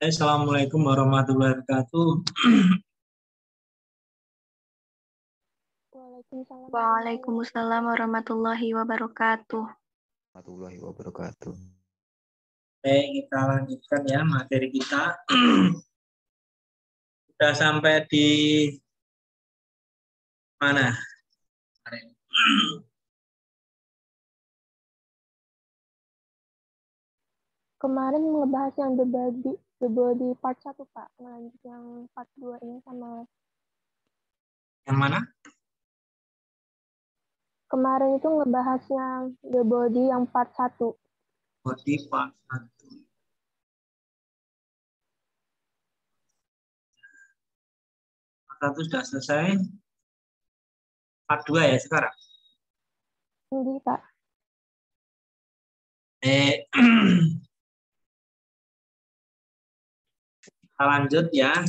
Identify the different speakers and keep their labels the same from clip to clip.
Speaker 1: Assalamualaikum warahmatullahi wabarakatuh.
Speaker 2: Waalaikumsalam warahmatullahi wabarakatuh.
Speaker 1: Oke, kita lanjutkan ya materi kita. Sudah sampai di mana?
Speaker 3: Kemarin ngebahas yang the body part 1, Pak. Lanjut yang part 2 ini sama.
Speaker 1: Yang mana?
Speaker 3: Kemarin itu ngebahas yang the body yang part 1.
Speaker 1: Body part 1. Part 1 sudah selesai. Part 2 ya sekarang?
Speaker 3: Ini, Pak.
Speaker 1: Kita lanjut ya.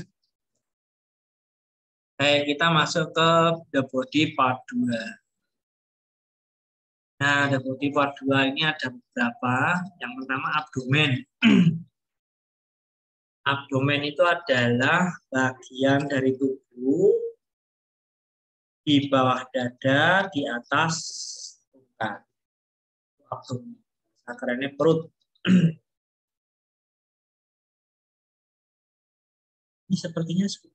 Speaker 1: Kita masuk ke the body part 2. Nah, the body part 2 ini ada beberapa. Yang pertama abdomen. Abdomen itu adalah bagian dari tubuh di bawah dada, di atas perut. Abdomen. Akarnya perut. Ini sepertinya sudah.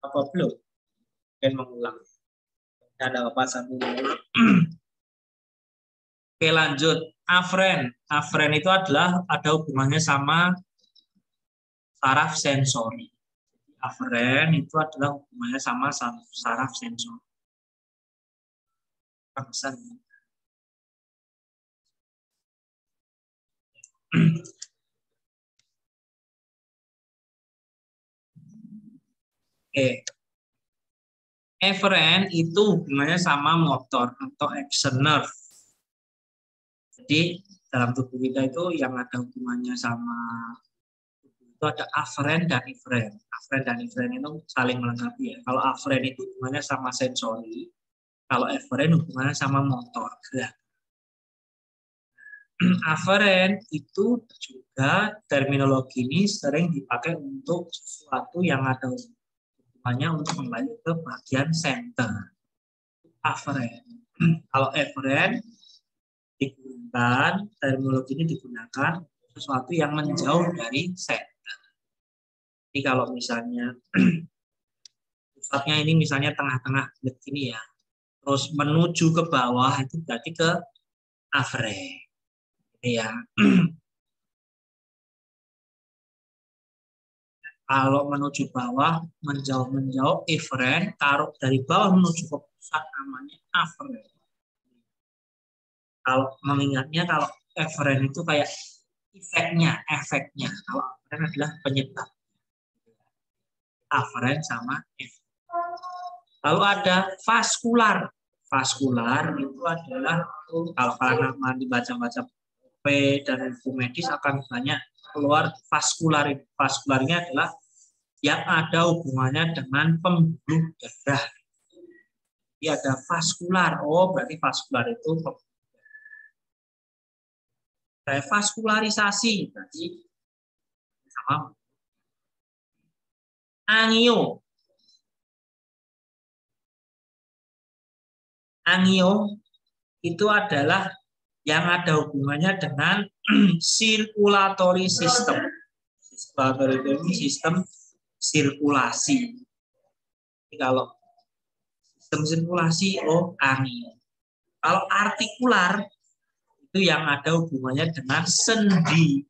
Speaker 1: Apa belum? Mungkin mengulang. Ada apa satu mengulang. Oke, lanjut. Afren. Afren itu adalah ada hubungannya sama saraf sensori. Afren itu adalah hubungannya sama saraf sensori. Bangsa. Oke. Efferent itu hubungannya sama motor atau action nerve. Jadi dalam tubuh kita itu yang ada hubungannya sama itu ada afferent dan efferent. Afferent dan efferent itu saling melengkapi ya. Kalau afferent itu hubungannya sama sensori, kalau efferent hubungannya sama motor gerak. Afferent itu juga terminologi ini sering dipakai untuk sesuatu yang ada hubungannya untuk kembali ke bagian center. Afferent. Kalau efferent digunakan, terminologi ini digunakan sesuatu yang menjauh dari center. Jadi kalau misalnya pusatnya ini misalnya tengah-tengah begini ya, terus menuju ke bawah itu berarti ke afferent. Ya. Kalau menuju bawah, menjauh efferent, taruh dari bawah menuju ke pusat namanya afferent. Kalau mengingatnya kalau efferent itu kayak efeknya. Kalau afferent adalah penyebab. Afferent sama efferent. Lalu ada vaskular. Vaskular itu adalah kalau kalian dibaca-baca dan ilmu medis akan banyak keluar vaskular. Vaskularnya adalah yang ada hubungannya dengan pembuluh darah. Jadi ada vaskular. Oh, berarti vaskular itu kayak vaskularisasi. Berarti sama. Angio. Angio itu adalah yang ada hubungannya dengan circulatory system. Circulatory itu sistem sirkulasi. Jadi kalau sistem sirkulasi, angio. Kalau artikular itu yang ada hubungannya dengan sendi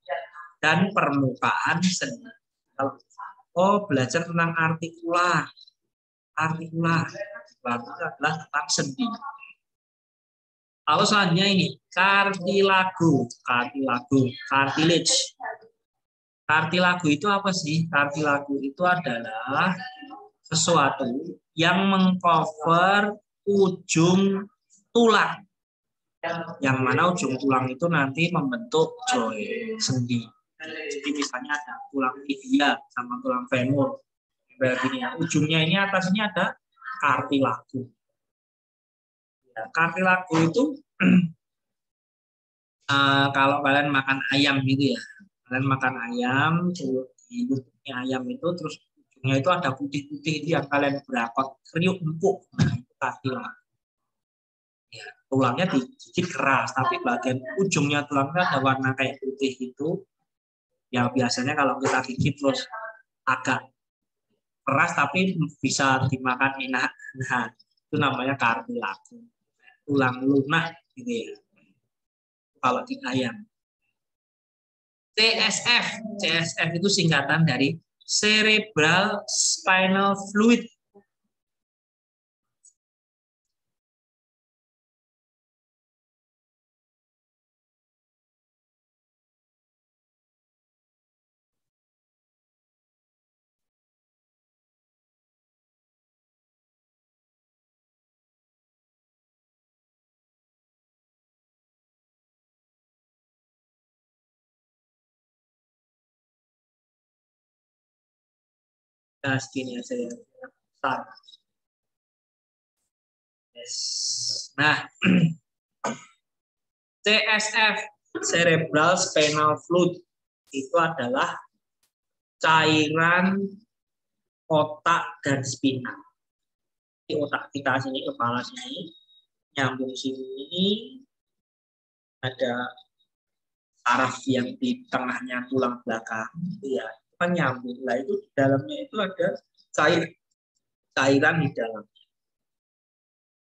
Speaker 1: dan permukaan sendi. Kalau belajar tentang artikular itu adalah tentang sendi. Lalu selanjutnya ini cartilage. Cartilage itu apa sih? Cartilage itu adalah sesuatu yang mengcover ujung tulang. Yang mana ujung tulang itu nanti membentuk joint sendi. Jadi misalnya ada tulang tibia sama tulang femur. Begini ya. Ujungnya ini atasnya ada cartilage. Cartilage itu kalau kalian makan ayam gitu ya, kalian makan ayam, di lututnya ayam itu terus ujungnya itu ada putih-putih itu yang kalian berakot kriuk empuk, nah itu cartilage. Ya, tulangnya digigit keras, tapi bagian ujungnya tulangnya ada warna kayak putih itu, yang biasanya kalau kita gigit terus agak keras tapi bisa dimakan enak, nah itu namanya cartilage. Tulang lunak gitu ya. Kalau di ayam. CSF itu singkatan dari cerebral spinal fluid. Nah, segini aja ya. Yes. Nah, CSF, cerebral spinal fluid, itu adalah cairan otak dan spina. Di otak kita sini, kepala sini, nyambung sini, ada saraf yang di tengahnya tulang belakang, ya kan nyambung. Lah itu di dalamnya itu ada cairan di dalamnya.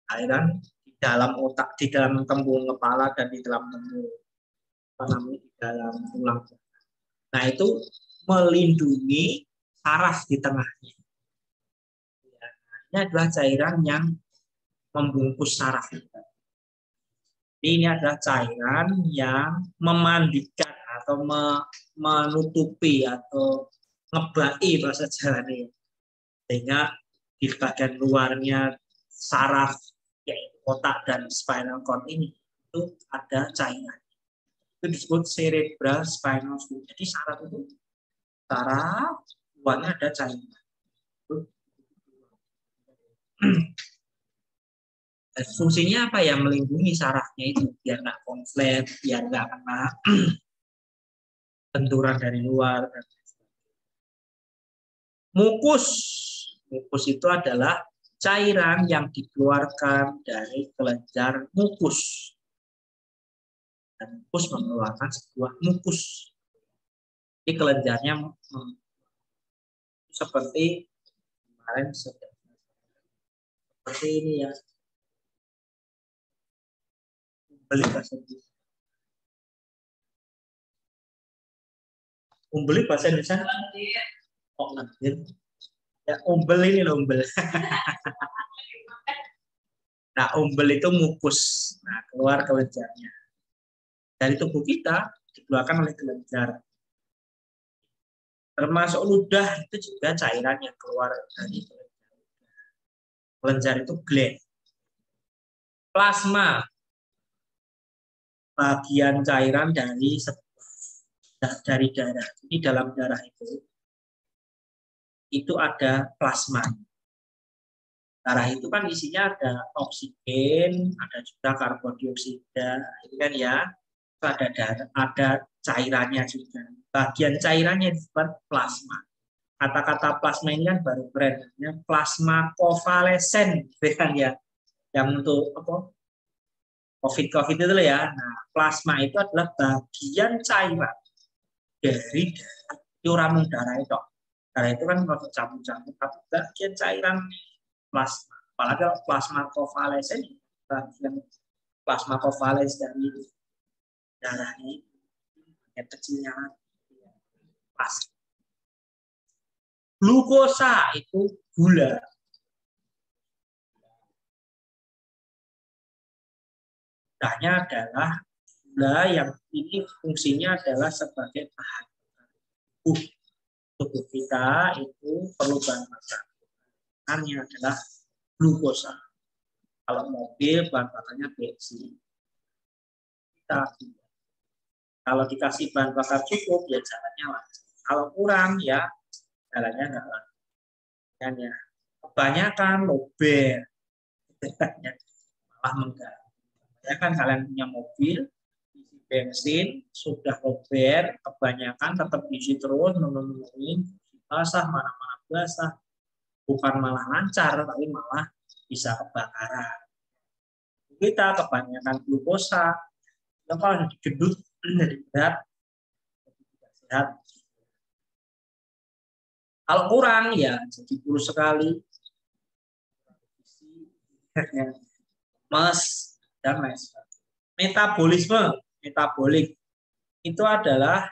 Speaker 1: Cairan di dalam otak, di dalam tembung kepala dan di dalam tembung di dalam tulang. Nah itu melindungi saraf di tengahnya. Ya, ini adalah cairan yang membungkus saraf. Ini adalah cairan yang memandikan atau menutupi atau ngebai bahasa Jawanya, sehingga di bagian luarnya saraf yaitu otak dan spinal cord ini itu ada cairan. Itu disebut cerebral spinal fluid. Jadi saraf itu saraf luarnya ada cairan. Fungsinya apa ya? Melindungi sarafnya itu biar nggak konflik, biar nggak kena benturan dari luar. Mukus. Mukus itu adalah cairan yang dikeluarkan dari kelenjar mukus. Dan mukus mengeluarkan sebuah mukus. Jadi kelenjarnya seperti kemarin seperti ini ya. Umbel bahasa Indonesia. Umbel bahasa Indonesia. Oh, lendir. Ya, umbel ini loh, umbel. Nah, umbel itu mukus. Nah, keluar kelenjarnya. Dari tubuh kita dikeluarkan oleh kelenjar. Termasuk ludah itu juga cairan yang keluar dari kelenjar. Kelenjar itu gland. Plasma. Bagian cairan dari darah. Jadi dalam darah itu ada plasma. Darah itu kan isinya ada oksigen, ada juga karbon dioksida, itu kan ya. Ada darah, ada cairannya juga. Bagian cairannya disebut plasma. Kata-kata plasma ini kan baru keren, plasma kovalesen, kan ya. Yang untuk apa? COVID itu loh ya. Nah, plasma itu adalah bagian cairan dari uramung darah itu. Darah itu kan kalau campur-campur, tapi bagian cairan plasma. Apalagi plasma kovalesen, bagian plasma kovalesen dari darah ini yang kecilnya plasma. Glukosa itu gula. Gulanya adalah gula yang ini fungsinya adalah sebagai bahan tubuh kita itu perlu bahan bakar. Bahannya adalah glukosa. Kalau mobil bahan bakarnya bensin. Kalau dikasih bahan bakar cukup ya jalannya lancar. Kalau kurang ya jalannya nggak lancar. Dan ya kebanyakan lober malah mengganggu. Ya kan kalian punya mobil, isi bensin, sudah lober, kebanyakan tetap isi terus, memenuhi basah, mana-mana basah. Bukan malah lancar, tapi malah bisa kebakaran. Kita kebanyakan glukosa, kalau digedut jadi berat, tidak sehat. Kalau kurang ya jadi kurus sekali, mas dan lain sebagainya. Metabolik itu adalah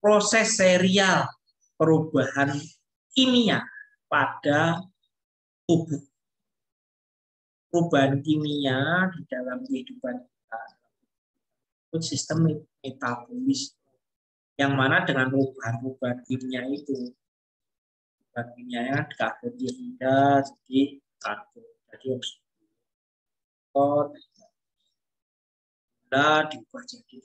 Speaker 1: proses serial perubahan kimia pada tubuh. Perubahan kimia di dalam kehidupan kita itu sistem metabolis, yang mana dengan perubahan kimia itu kimianya karbon dioksida jadi karbon, jadi oksigen diubah jadi.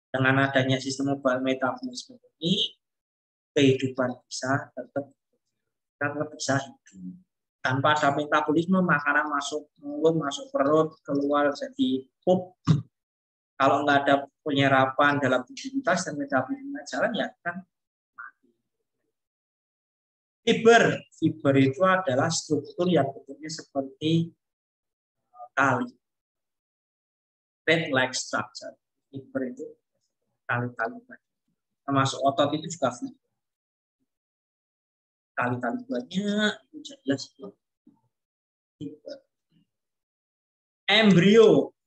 Speaker 1: Dengan adanya sistem metabolisme ini, kehidupan bisa tetap bisa hidup. Tanpa ada metabolisme, makanan masuk mulut, masuk perut, keluar jadi pup. Kalau nggak ada penyerapan dalam tubuh kita dan metabolisme jalan ya kan mati. Fiber itu adalah struktur yang bentuknya seperti tali. Thread-like structure. Fiber itu tali-tali. Termasuk otot itu juga fiber. Tali-tali banyak itu jelas fiber. Embrio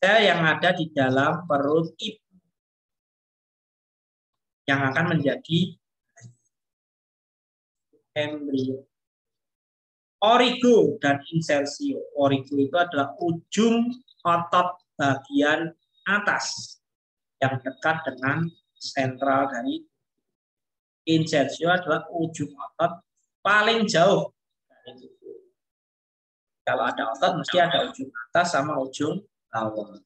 Speaker 1: yang ada di dalam perut ibu yang akan menjadi embrio. Origo dan insertio. Origo itu adalah ujung otot bagian atas yang dekat dengan sentral dari. Insertio adalah ujung otot paling jauh dari tubuh. Kalau ada otot mesti ada ujung atas sama ujung bawah.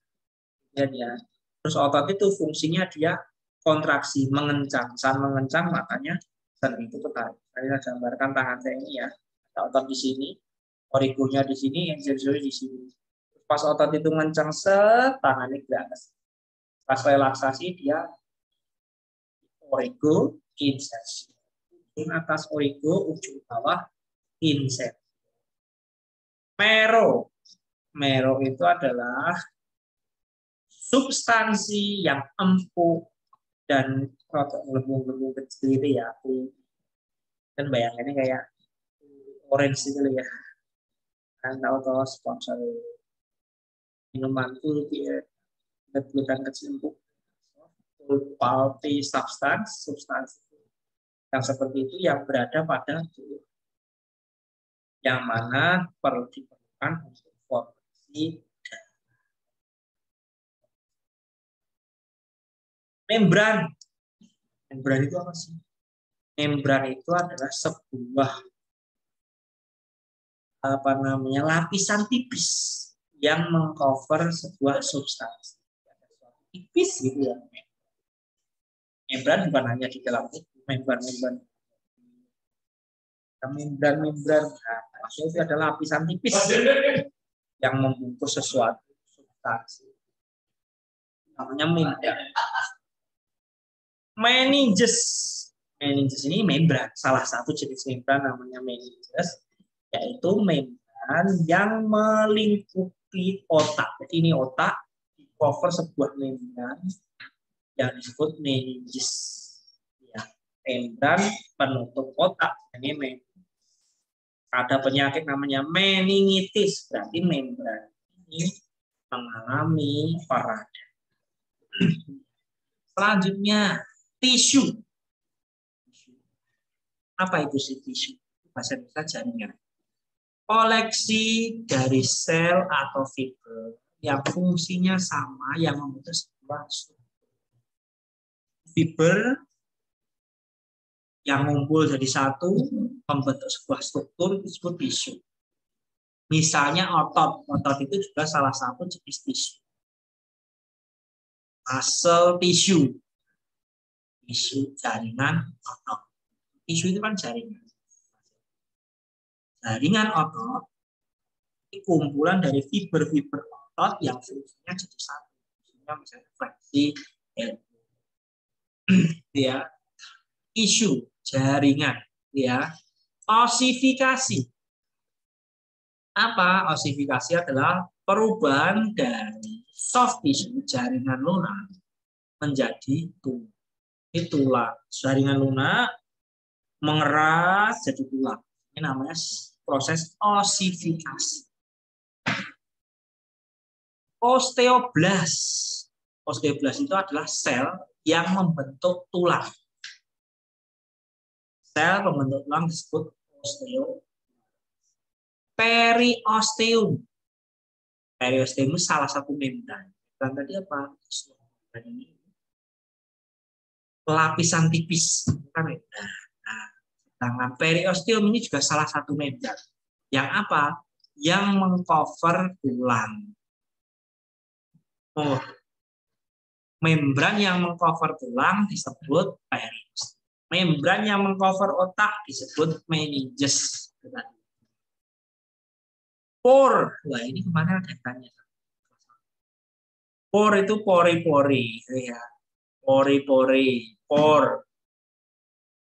Speaker 1: Ya. Terus otot itu fungsinya dia kontraksi, mengencang. Saat mengencang makanya sendi itu ketarik. Saya gambarkan tangan saya ini ya. Ada otot di sini, origonya di sini, insertio di sini. Pas otot itu ngencang set, tangannya ke atas. Pas relaksasi dia origo, insertio. Ujung atas origo, ujung bawah insertio. Mero itu adalah substansi yang empuk dan rotok gelembung-gelembung kecil itu ya. Kan bayangannya kayak orange itu ya. Kan tahu sponsor minuman itu dia bukan kecil empuk. Pulpy substansi yang seperti itu yang berada pada tubuh. Yang mana perlu diperlukan untuk formasi membran. Membran itu apa sih? Membran itu adalah sebuah lapisan tipis yang mengcover sebuah substansi. Tipis gitu ya. Membran bukan hanya di dalam tubuh, membran. Membran. Nah, maksudnya itu adalah lapisan tipis yang membungkus sesuatu substansi. Namanya membran. Meninges ini membran. Salah satu jenis membran namanya meninges, yaitu membran yang melingkupi otak. Jadi ini otak di cover sebuah membran yang disebut meninges. Ya, membran penutup otak. Ini membran. Ada penyakit namanya meningitis, berarti membran ini mengalami peradan. Selanjutnya tisu. Apa itu sih tisu? Bahasa Indonesia jaringan. Koleksi dari sel atau fiber yang fungsinya sama yang membentuk sebuah struktur. Fiber yang ngumpul jadi satu membentuk sebuah struktur disebut tisu. Misalnya otot. Otot itu juga salah satu jenis tisu. Muscle tissue. Tisu jaringan otot. Tisu itu kan jaringan. Jaringan otot ini kumpulan dari fiber-fiber otot yang fungsinya jadi satu. Misalnya fleksi, ya, tisu, jaringan, ya. Osifikasi. Apa? Osifikasi adalah perubahan dari soft tissue, jaringan lunak, menjadi tulang. Ini tulang. Jaringan lunak mengeras jadi tulang. Ini namanya proses osifikasi. Osteoblas. Osteoblas itu adalah sel yang membentuk tulang. Sel pembentuk tulang disebut osteoblas. Periosteum. Periosteum itu salah satu membran. Dan tadi apa? Ini lapisan tipis. Nah, sedangkan periosteum ini juga salah satu membran. Yang apa? Yang mengcover tulang. Membran yang mengcover tulang disebut periosteum. Membran yang mengcover otak disebut meninges. Pore. Wah, ini kemana datanya? Pore itu pori-pori. Ya. Pori-pori. Pore.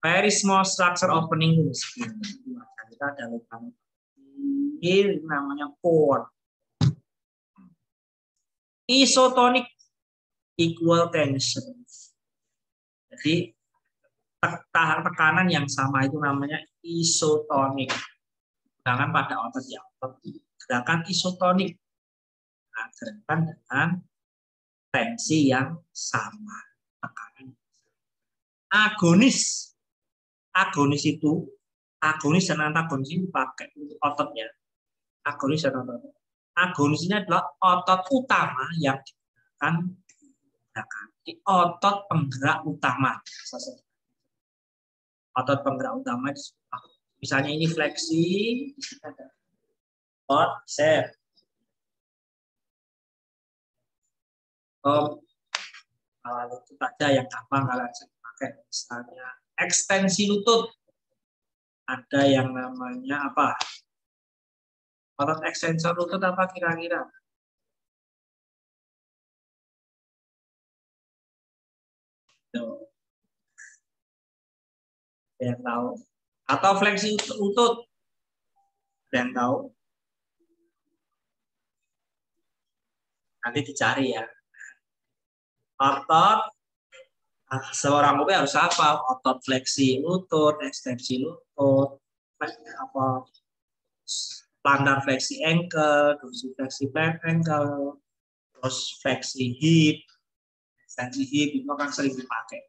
Speaker 1: Very small structure opening in the skin. Kita ada lubang. Ini namanya pore. Isotonic equal tension. Jadi tekanan yang sama itu namanya isotonik. Sedangkan pada otot yang gerakan isotonik. Nah, gerakan dengan tensi yang sama. Tekanan. Agonis. Agonis itu Agonis dan antagonis ini pakai untuk ototnya. Agonis dan otot. Agonis ini adalah otot utama yang digunakan di otot penggerak utama. Otot penggerak utama misalnya ini fleksi, di sini ada otot set. Kalau lutut aja yang gampang kalian sering pakai, misalnya ekstensi lutut. Ada yang namanya apa? Otot ekstensor lutut apa kira-kira? Yang tahu? Atau fleksi lutut? Yang tahu? Nanti dicari ya. Otot, seorang kopi harus apa? Otot fleksi lutut, ekstensi lutut, apa? Plantar fleksi ankle, dorsifleksi ankle, terus fleksi hip, ekstensi hip itu kan sering dipakai.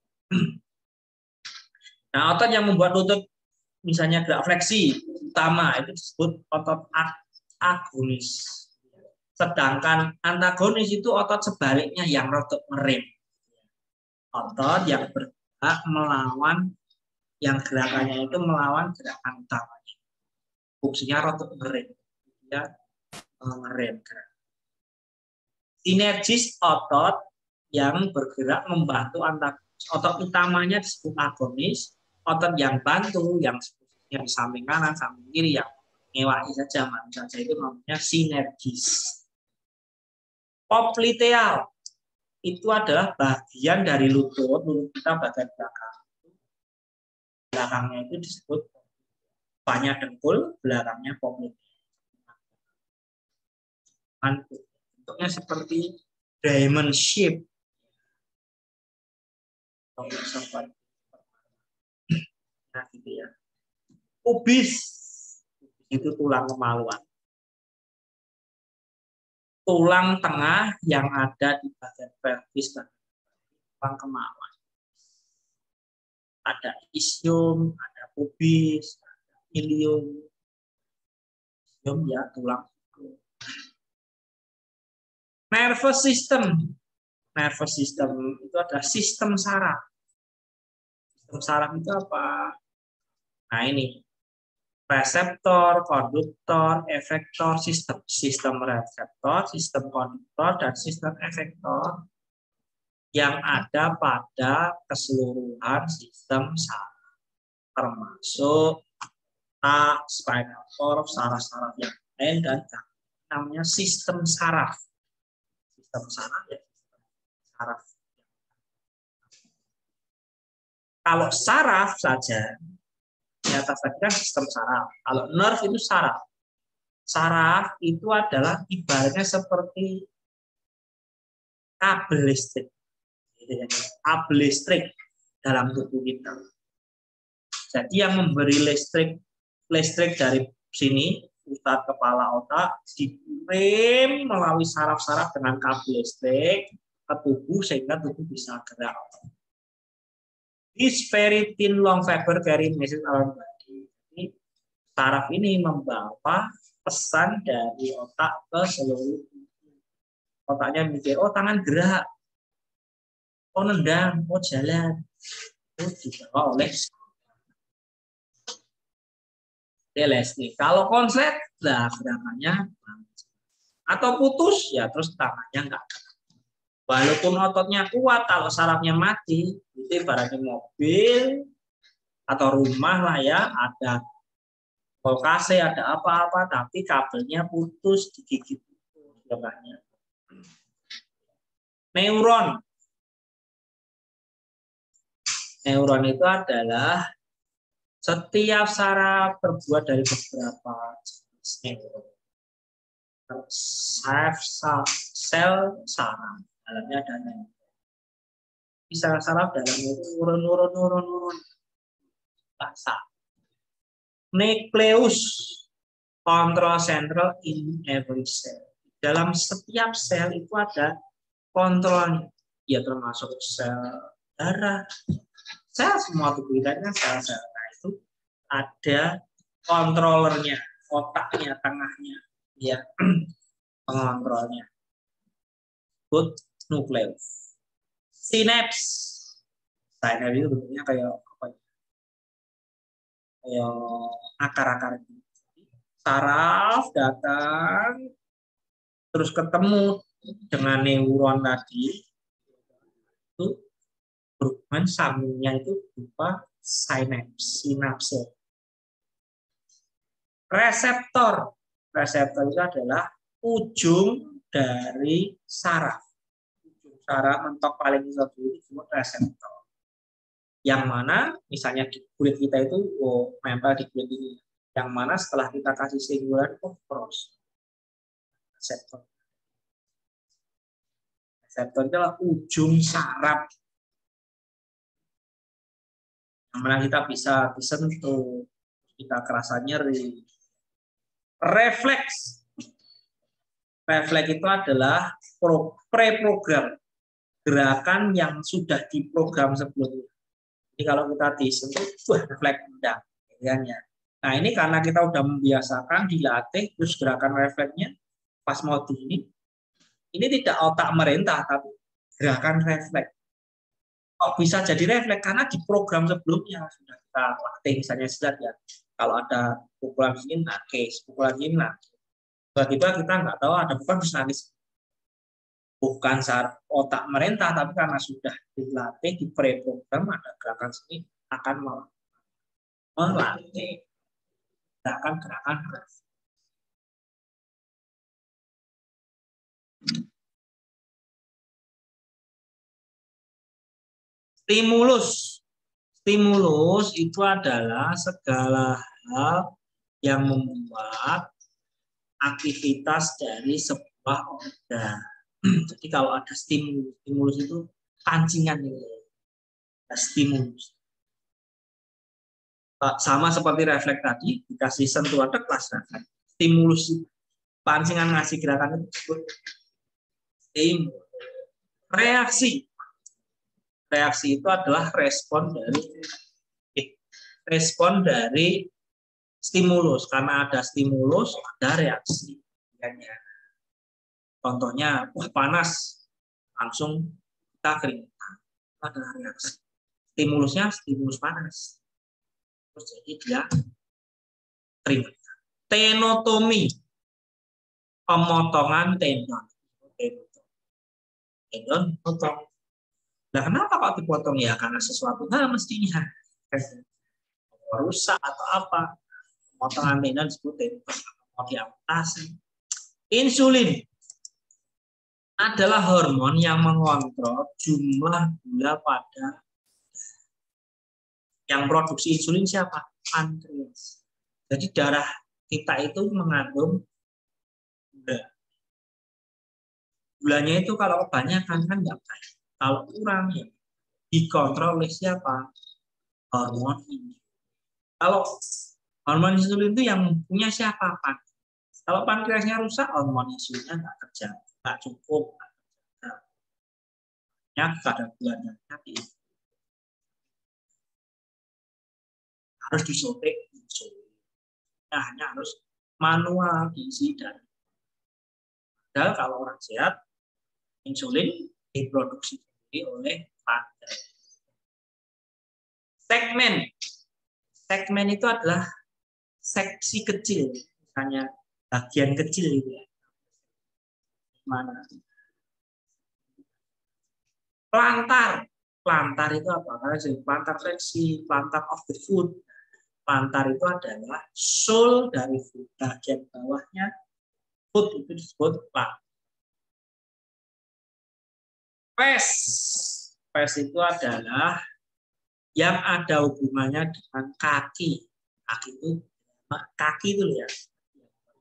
Speaker 1: Nah, otot yang membuat lutut misalnya gerak fleksi utama itu disebut otot agonis. Sedangkan antagonis itu otot sebaliknya yang rotot ngerem. Otot yang bergerak melawan, yang gerakannya itu melawan gerakan utamanya. Fungsinya rotot ngerem. Dia ngerem gerak. Sinergis otot yang bergerak membantu antagonis. Otot utamanya disebut agonis. Otot yang bantu, yang di samping kanan, samping kiri, yang ngewai saja, itu namanya sinergis. Popliteal itu adalah bagian dari lutut kita bagian belakang. Belakangnya itu disebut banyak dengkul, belakangnya popliteal. Bentuknya seperti diamond shape. Nah, gitu ya. Pubis itu tulang kemaluan. Tulang tengah yang ada di bagian pelvis dan tulang kemaluan. Ada ischium, ada pubis, ada ilium. Ischium ya tulang. Nervous system. Nervous system itu adalah sistem saraf. Sistem saraf itu apa? Nah ini. Reseptor, konduktor, efektor, sistem reseptor, sistem konduktor, dan sistem efektor yang ada pada keseluruhan sistem saraf, termasuk otak, spinal cord, saraf-saraf yang lain, dan namanya sistem saraf. Sistem saraf ya, saraf. Kalau saraf saja, di atas tadi kan sistem saraf. Kalau nerve itu saraf. Saraf itu adalah ibaratnya seperti kabel listrik. Kabel listrik dalam tubuh kita. Jadi yang memberi listrik dari sini, pusat kepala otak, dikirim melalui saraf-saraf dengan kabel listrik ke tubuh sehingga tubuh bisa gerak. This very thin long fiber carrying message around body. Jadi, saraf ini membawa pesan dari otak ke seluruh tubuh. Otaknya mikir, oh tangan gerak, oh nendang, oh jalan. Itu dibawa oleh listrik. Kalau konslet, lah gerakannya atau putus, ya terus tangannya enggak. Walaupun ototnya kuat, kalau sarafnya mati, itu ibaratnya mobil atau rumah lah ya, ada voltase, ada apa-apa, tapi kabelnya putus, digigit putus, ya. Neuron. Neuron itu adalah setiap saraf terbuat dari beberapa jenis neuron. Sel saraf. Dalamnya ada neuron. Bisa saraf dalamnya itu neuron bahasa. Nucleus control central in every cell. Dalam setiap sel itu ada kontrolnya. Ya termasuk sel darah. Sel semua tubuh kita kan sel-sel. Nah itu ada kontrolernya, otaknya, tengahnya, ya, pengontrolnya. Good nukleus. Sinaps. Sinaps itu bentuknya kayak apa ya? Kayak akar-akar. Saraf datang, terus ketemu dengan neuron tadi, itu berhubungan sambungnya itu berupa sinapse. Reseptor. Reseptor itu adalah ujung dari saraf. Ujung saraf mentok paling satu itu disebut reseptor. Yang mana misalnya di kulit kita itu nempel di kulit ini. Yang mana setelah kita kasih stimulan cross. Reseptor. Reseptor itu adalah ujung saraf. Yang mana kita bisa disentuh, kita kerasa nyeri. Refleks. Refleks itu adalah preprogram, gerakan yang sudah diprogram sebelumnya. Jadi kalau kita disentuh, refleks mendak. Nah ini karena kita udah membiasakan, dilatih, terus gerakan refleksnya pas mau ini tidak otak merintah, tapi gerakan refleks. Kok bisa jadi refleks? Karena di program sebelumnya sudah kita latih, misalnya silat ya. Kalau ada pukulan sini nangis, pukulan sini nangis. Tiba-tiba kita nggak tahu ada bukan terus nangis. Bukan saat otak merintah, tapi karena sudah dilatih, di preprogram ada gerakan sini akan melatih gerakan-gerakan refleks. Stimulus. Stimulus itu adalah segala hal yang membuat aktivitas dari sebuah organ. Jadi kalau ada stimulus itu pancingan itu. Stimulus. Sama seperti refleks tadi, dikasih sentuhan kelas refleks. Stimulus pancingan ngasih gerakan itu disebut stimulus. Reaksi. Reaksi itu adalah respon dari stimulus. Karena ada stimulus, ada reaksi. Contohnya, wah panas, langsung kita keringetan. Ada reaksi. Stimulusnya stimulus panas. Terus jadi dia keringetan. Tenotomi, pemotongan tendon. Tendon potong. Nah, kenapa kok dipotong ya? Karena sesuatu hal mestinya rusak atau apa. Potongan tendon disebut tendon. Mau diamputasi. Insulin adalah hormon yang mengontrol jumlah gula pada yang produksi insulin siapa? Pankreas. Jadi darah kita itu mengandung gula. Gulanya itu kalau kebanyakan kan nggak baik. Kalau kurang ya dikontrol oleh siapa? Hormon ini. Kalau hormon insulin itu yang punya siapa? Pankreas. Kalau pankreasnya rusak, hormon insulinnya nggak kerja, nggak cukup. Pada gulanya harus disuntik insulin. Nah, hanya harus manual diisi dan padahal kalau orang sehat insulin diproduksi oleh pankreas. Segmen itu adalah seksi kecil, misalnya bagian kecil itu ya. Mana? Plantar itu apa? Karena jadi plantar flexi, plantar of the foot. Plantar itu adalah sole dari foot, bagian bawahnya foot itu disebut plantar. Pes itu adalah yang ada hubungannya dengan kaki. Kaki itu ya.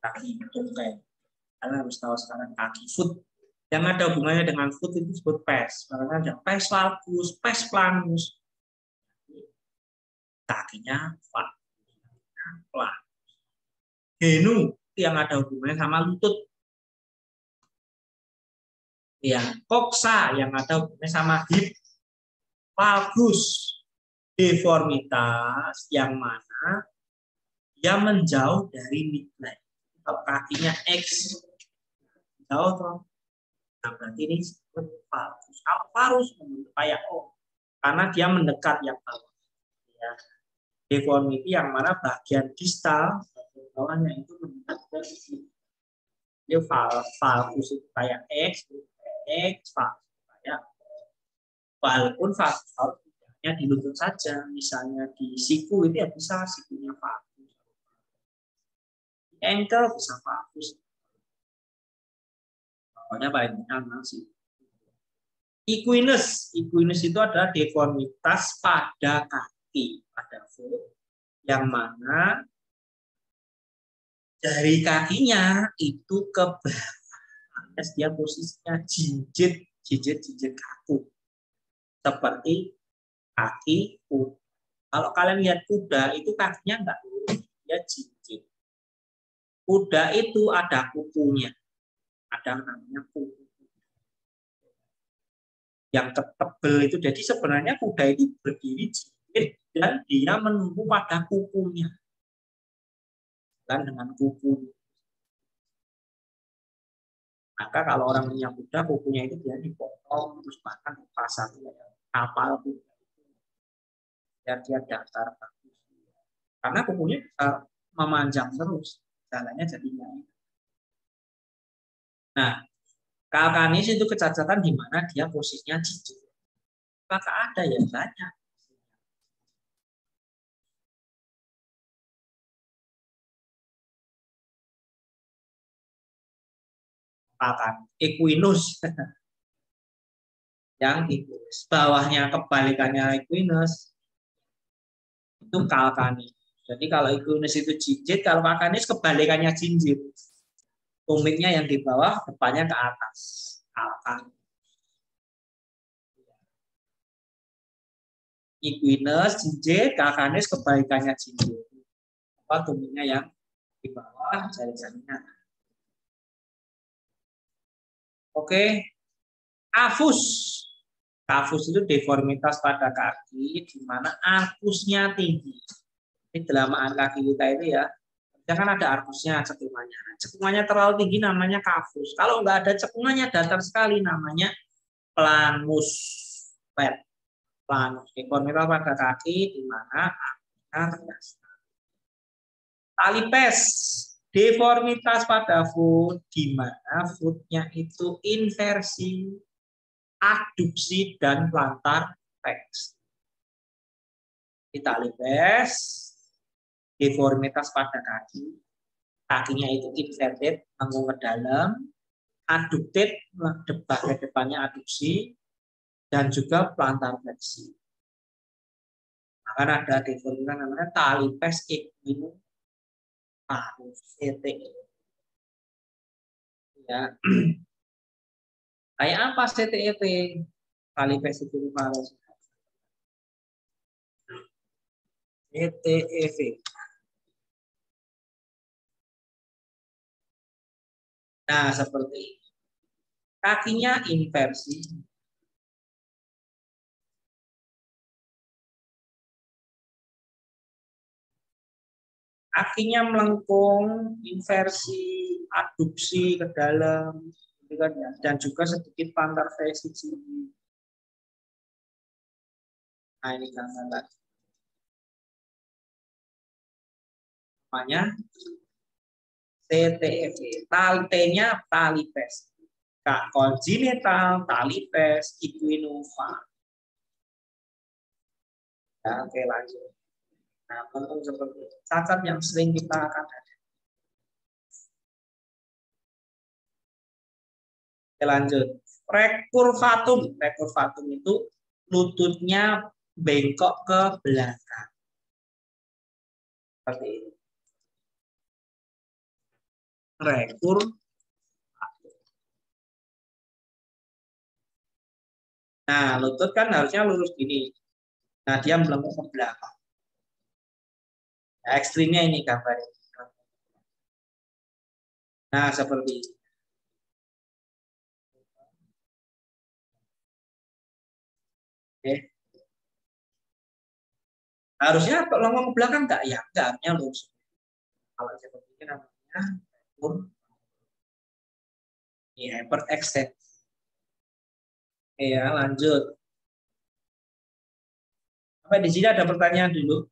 Speaker 1: Kaki itu kayak kalian harus tahu sekarang kaki foot. Yang ada hubungannya dengan foot itu disebut pes. Karena ada pes valgus, pes planus. Kakinya planus. Genu yang ada hubungannya sama lutut. Yang koksa yang ada hubungannya sama hip. Valgus, deformitas yang mana dia menjauh dari midline. Kalau kakinya X jauh tuh, nah berarti ini disebut valgus. Kalau varus membentuk kayak O, karena dia mendekat yang bawah. Ya. Deformity yang mana bagian distal, bagian bawahnya itu mendekat ke sini. Dia valgus itu kayak X, valgus kayak walaupun valgus hanya di lutut saja, misalnya di siku itu ya bisa sikunya valgus, di ankle bisa valgus, pokoknya paling banyak sih. Equinus itu adalah deformitas pada kaki, pada foot, yang mana dari kakinya itu ke bawah, dia posisinya jinjit kaku, seperti kaki kuda. Kalau kalian lihat kuda itu kakinya enggak lurus, dia jinjit. Kuda itu ada kukunya, ada namanya kuku yang tebel itu. Jadi sebenarnya kuda itu berdiri jinjit dan dia menumpu pada kukunya, dan dengan kuku. Maka kalau orang punya kuda, kukunya itu dia dipotong terus bahkan dipasang kapal kuda itu biar dia datar bagus. Karena kukunya bisa memanjang terus, jalannya jadi nyaman. Nah, kalkanis itu kecacatan di mana dia posisinya jinjit. Maka ada yang banyak. Akan equinus yang ditulis bawahnya kebalikannya equinus itu kalkanis. Jadi kalau equinus itu jinjit, kalau kalkanis kebalikannya jinjit. Tumitnya yang di bawah, depannya ke atas. Kalkanis. Equinus jinjit, kalkanis kebalikannya jinjit. Apa tumitnya yang di bawah, jari-jarinya. Oke. Afus. Afus itu deformitas pada kaki di mana arkusnya tinggi. Ini delamaan kaki kita itu ya. Jangan ada arkusnya, cekungannya. Cekungannya terlalu tinggi namanya kafus. Kalau nggak ada cekungannya datar sekali namanya planus. Planus. Deformitas pada kaki di mana arkusnya rendah. Talipes. Deformitas pada foot di mana footnya itu inversi, adduksi dan plantar flex. Talipes, deformitas pada kaki, kakinya itu inverted, mengungut ke dalam, adducted, bagian depannya adduksi, dan juga plantar fleksi. Maka ada deformitas namanya talipes equinus varus, CTE. Ya. Kayak apa CTEV? Talipes equinus varus. CTEV. Nah, seperti ini. Kakinya inversi. Kakinya melengkung, inversi, adduksi ke dalam, dan juga sedikit plantar flexi. Nah, ini gambar lagi. Namanya CTEV. T-nya talipes. Congenital talipes equinus varus. Nah, oke, lanjut. Nah, bentuk seperti itu. Cacat yang sering kita akan ada. Oke, lanjut. Recurvatum. Recurvatum itu lututnya bengkok ke belakang. Seperti ini. Recurvatum. Nah, lutut kan harusnya lurus gini. Nah, dia melengkung ke belakang. Nah, ekstrimnya ini gambarnya. Nah, seperti ini. Oke. Harusnya kalau lengkung ke belakang enggak ya, enggak, harusnya lurus. Kalau seperti ini namanya hyperextension. Ya, lanjut. Sampai di sini ada pertanyaan dulu.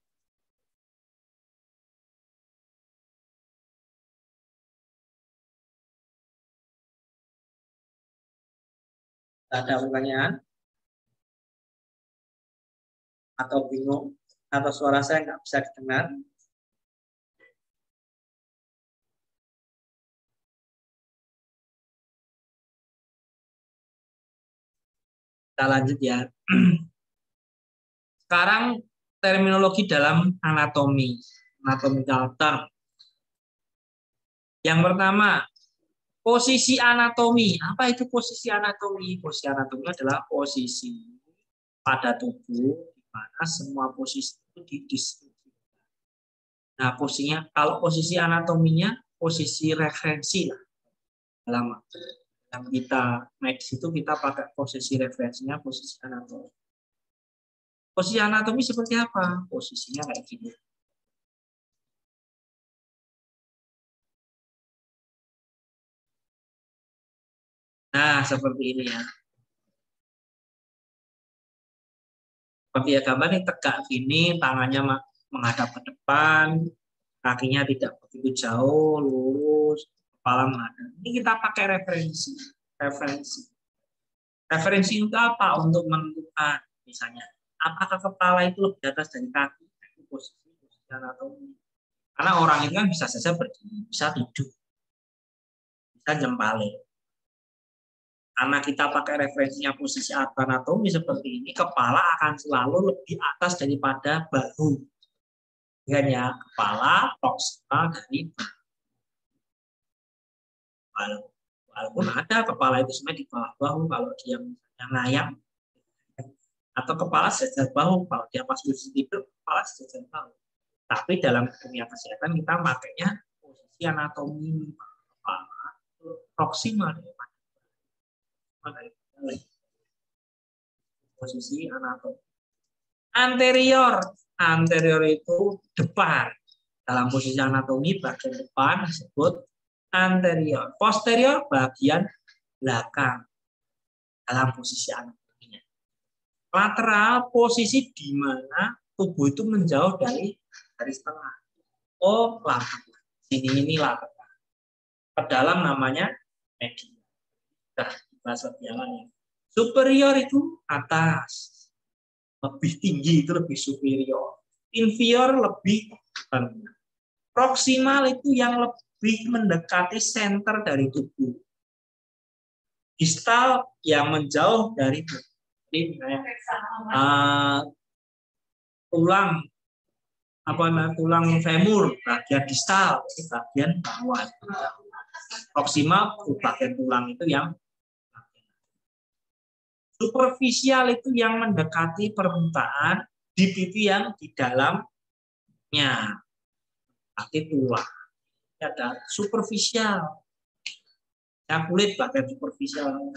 Speaker 1: Ada pertanyaan? Atau bingung? Atau suara saya nggak bisa didengar? Kita lanjut ya. Sekarang terminologi dalam anatomi. Anatomical term. Yang pertama, posisi anatomi. Apa itu posisi anatomi? Posisi anatomi adalah posisi pada tubuh di mana semua posisi itu didistribusikan. Nah, kalau posisi anatominya posisi referensi lah. Dalam kita next itu kita pakai posisi referensinya posisi anatomi. Posisi anatomi seperti apa? Posisinya kayak gini. Nah, seperti ini ya. Seperti ya gambar ini tegak gini, tangannya menghadap ke depan, kakinya tidak begitu jauh, lurus, kepala menghadap. Ini kita pakai referensi. Referensi untuk apa? Untuk menentukan misalnya apakah kepala itu lebih atas dari kaki? Itu posisi anatomi. Karena orang itu kan bisa saja berdiri, bisa tidur, bisa jempalik. Karena kita pakai referensinya posisi anatomi seperti ini, kepala akan selalu lebih atas daripada bahu. Ya, kepala proksimal dari bahu. Walaupun ada kepala itu sebenarnya di bawah bahu kalau dia misalnya ngayam, atau kepala sejajar bahu kalau dia pas posisi tidur, kepala sejajar bahu. Tapi dalam dunia kesehatan kita makanya posisi anatomi kepala proksimal dari posisi anatomi. Anterior itu depan. Dalam posisi anatomi bagian depan disebut anterior. Posterior bagian belakang dalam posisi anatominya. Lateral posisi di mana tubuh itu menjauh dari garis tengah. Oh, lateral. Ini lateral. Ke dalam namanya medial. Bahasa bialannya. Superior itu atas. Lebih tinggi itu lebih superior. Inferior lebih rendah. Proksimal itu yang lebih mendekati senter dari tubuh. Distal yang menjauh dari tubuh. Jadi tulang femur bagian distal, bagian bawah. Proksimal bagian tulang itu yang superficial itu yang mendekati permukaan di pipi yang di dalamnya. Arti tulang. Ada superficial. Yang kulit bagian superficial.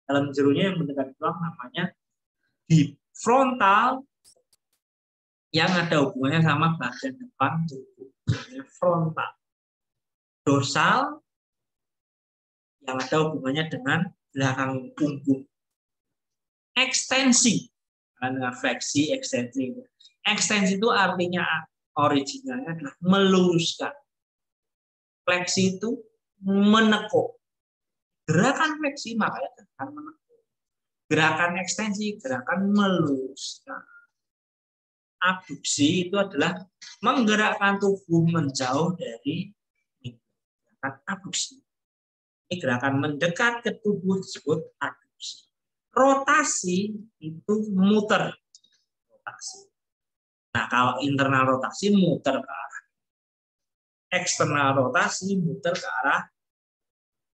Speaker 1: Dalam jerunya yang mendekati tulang namanya di frontal yang ada hubungannya sama bagian depan tubuh. Frontal. Dorsal yang ada hubungannya dengan belakang punggung. Ekstensi. Dengan fleksi, ekstensi. Ekstensi itu artinya originalnya adalah meluruskan. Fleksi itu menekuk. Gerakan fleksi makanya gerakan menekuk. Gerakan ekstensi, gerakan meluruskan. Abduksi itu adalah menggerakkan tubuh menjauh dari gerakan abduksi. Ini gerakan mendekat ke tubuh disebut abduksi. Rotasi itu muter. Rotasi. Nah, kalau internal rotasi muter ke arah. Eksternal rotasi muter ke arah.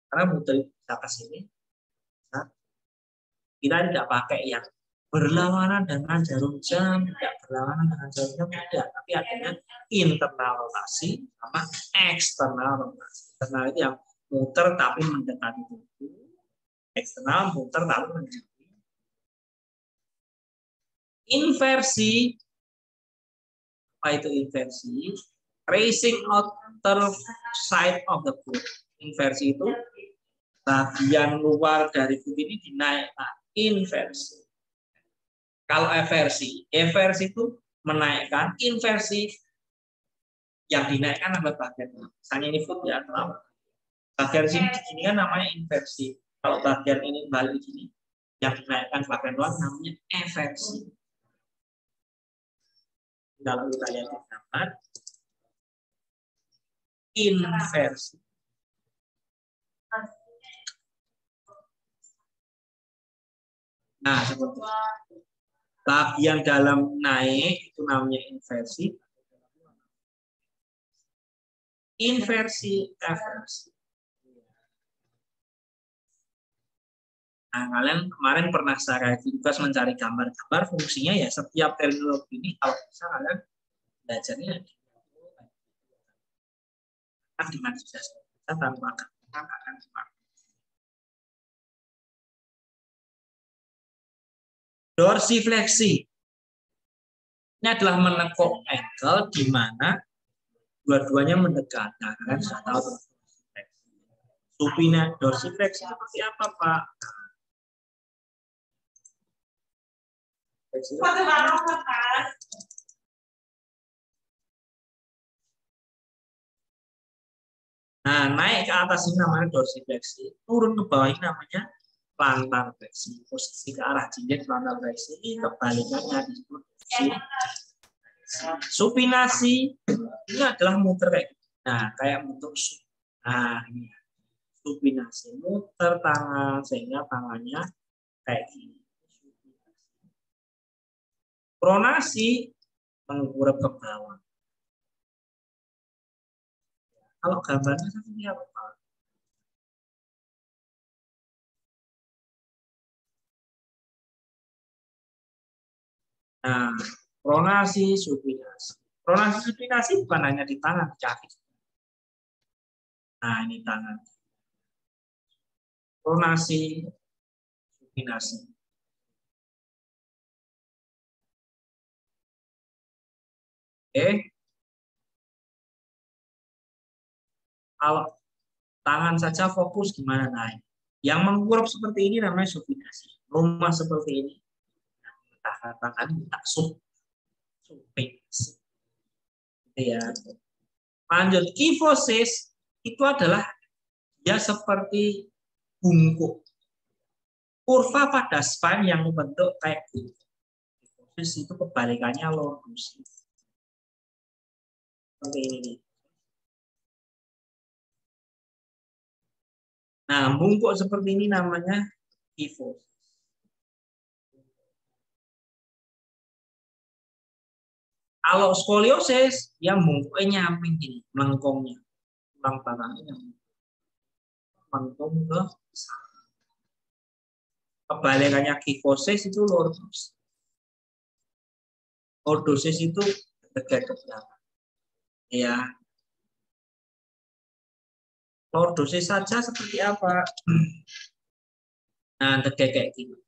Speaker 1: Karena muter bisa ke sini. Nah, kita tidak pakai yang berlawanan dengan jarum jam, tidak berlawanan dengan jarum jam, tidak. Tapi artinya internal rotasi sama eksternal rotasi. Internal itu yang muter tapi mendekati tubuh. Eksternal muter tapi menjauhi. Inversi Apa itu inversi? Raising outer side of the foot. Inversi itu bagian luar dari foot ini dinaikkan. Inversi. Kalau eversi itu menaikkan, inversi yang dinaikkan adalah bagian. Misalnya ini foot ya, bagian sini kan namanya inversi. Kalau bagian ini balik sini, yang dinaikkan bagian luar namanya eversi. Kalau kita lihat di gambar, inversi. Nah, seperti itu. Bagian dalam naik itu namanya inversi. Inversi, eversi. Nah, kalian kemarin pernah secara tugas mencari gambar-gambar fungsinya ya setiap terminologi ini kalau bisa kalian belajarnya dengan sudah tanpa akan dorsifleksi. Ini adalah menekuk ankle di mana dua-duanya mendekat. Nah, kalian sudah tahu supina dorsifleksi seperti apa, Pak? Nah, naik ke atas ini namanya dorsifleksi, turun ke bawah ini namanya plantar fleksi. Posisi ke arah jinjit plantar fleksi, kebalikannya disebut supinasi. Ini adalah muter kayak gitu. Nah, kayak bentuk nah ini supinasi, muter tangan sehingga tangannya kayak gini. Pronasi mengurep ke bawah. Kalau gambarnya seperti apa? Nah, pronasi, supinasi. Pronasi, supinasi bukan hanya di tangan, kaki. Nah, ini tangan. Pronasi, supinasi. Oke. Kalau tangan saja fokus gimana naik. Yang mengurap seperti ini namanya supinasi. Rumah seperti ini. Tangan tak supinasi. Ya. Lanjut, kifosis itu adalah dia seperti bungkuk. Kurva pada spine yang membentuk kayak gitu. Kifosis itu kebalikannya lordosis. Seperti ini nih. Nah, bungkuk seperti ini namanya kifosis. Kalau skoliosis, ya bungkuknya nyamping gini, melengkungnya. Tulang belakangnya melengkung ke samping. Kebalikannya kifosis itu lordosis. Lordosis itu tegak ke belakang. Ya. Lordosis saja seperti apa? Nah, tegak kayak gini.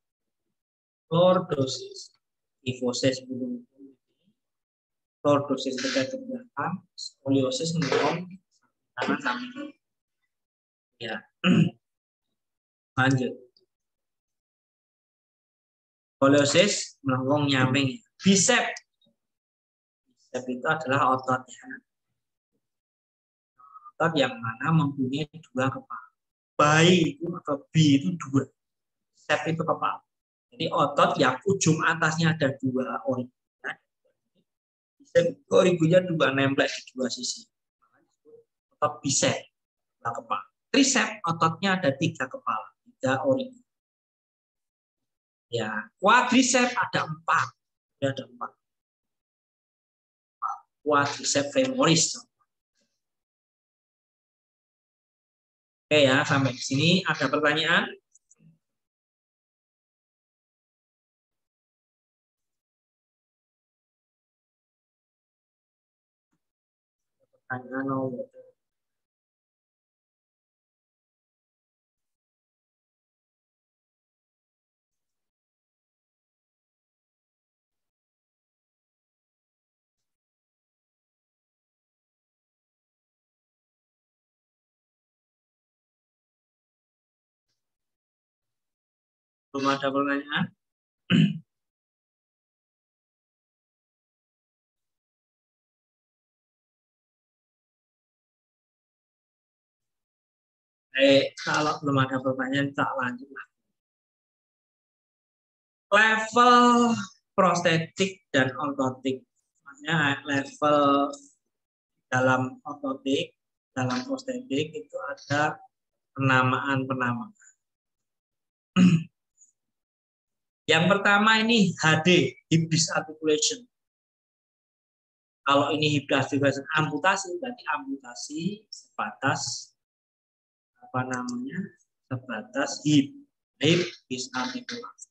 Speaker 1: Lordosis, kifosis belum. Lordosis tegak ke belakang, skoliosis melengkung kanan samping. Ya. Lanjut. Skoliosis melengkung nyamping. Bicep. Bicep itu adalah otot ya. Otot yang mana mempunyai dua kepala. Bayi itu atau B itu dua. Bicep itu kepala. Jadi otot yang ujung atasnya ada dua origo. Bicep origonya dua nempel di dua sisi. Otot bicep dua kepala. Tricep ototnya ada tiga kepala, tiga origo. Ya, quadricep ada empat. Ada empat. Quadricep femoris. Oke ya, sampai di sini ada pertanyaan? Pertanyaan nomor Belum ada pertanyaan? Kalau belum ada pertanyaan, tak lanjut. Level prostetik dan ortotik. Maksudnya level dalam ortotik, dalam prostetik itu ada penamaan-penamaan. Yang pertama ini HD, hip disc articulation. Kalau ini hip disc articulation amputasi, berarti amputasi sebatas apa namanya? Sebatas hip disc articulation.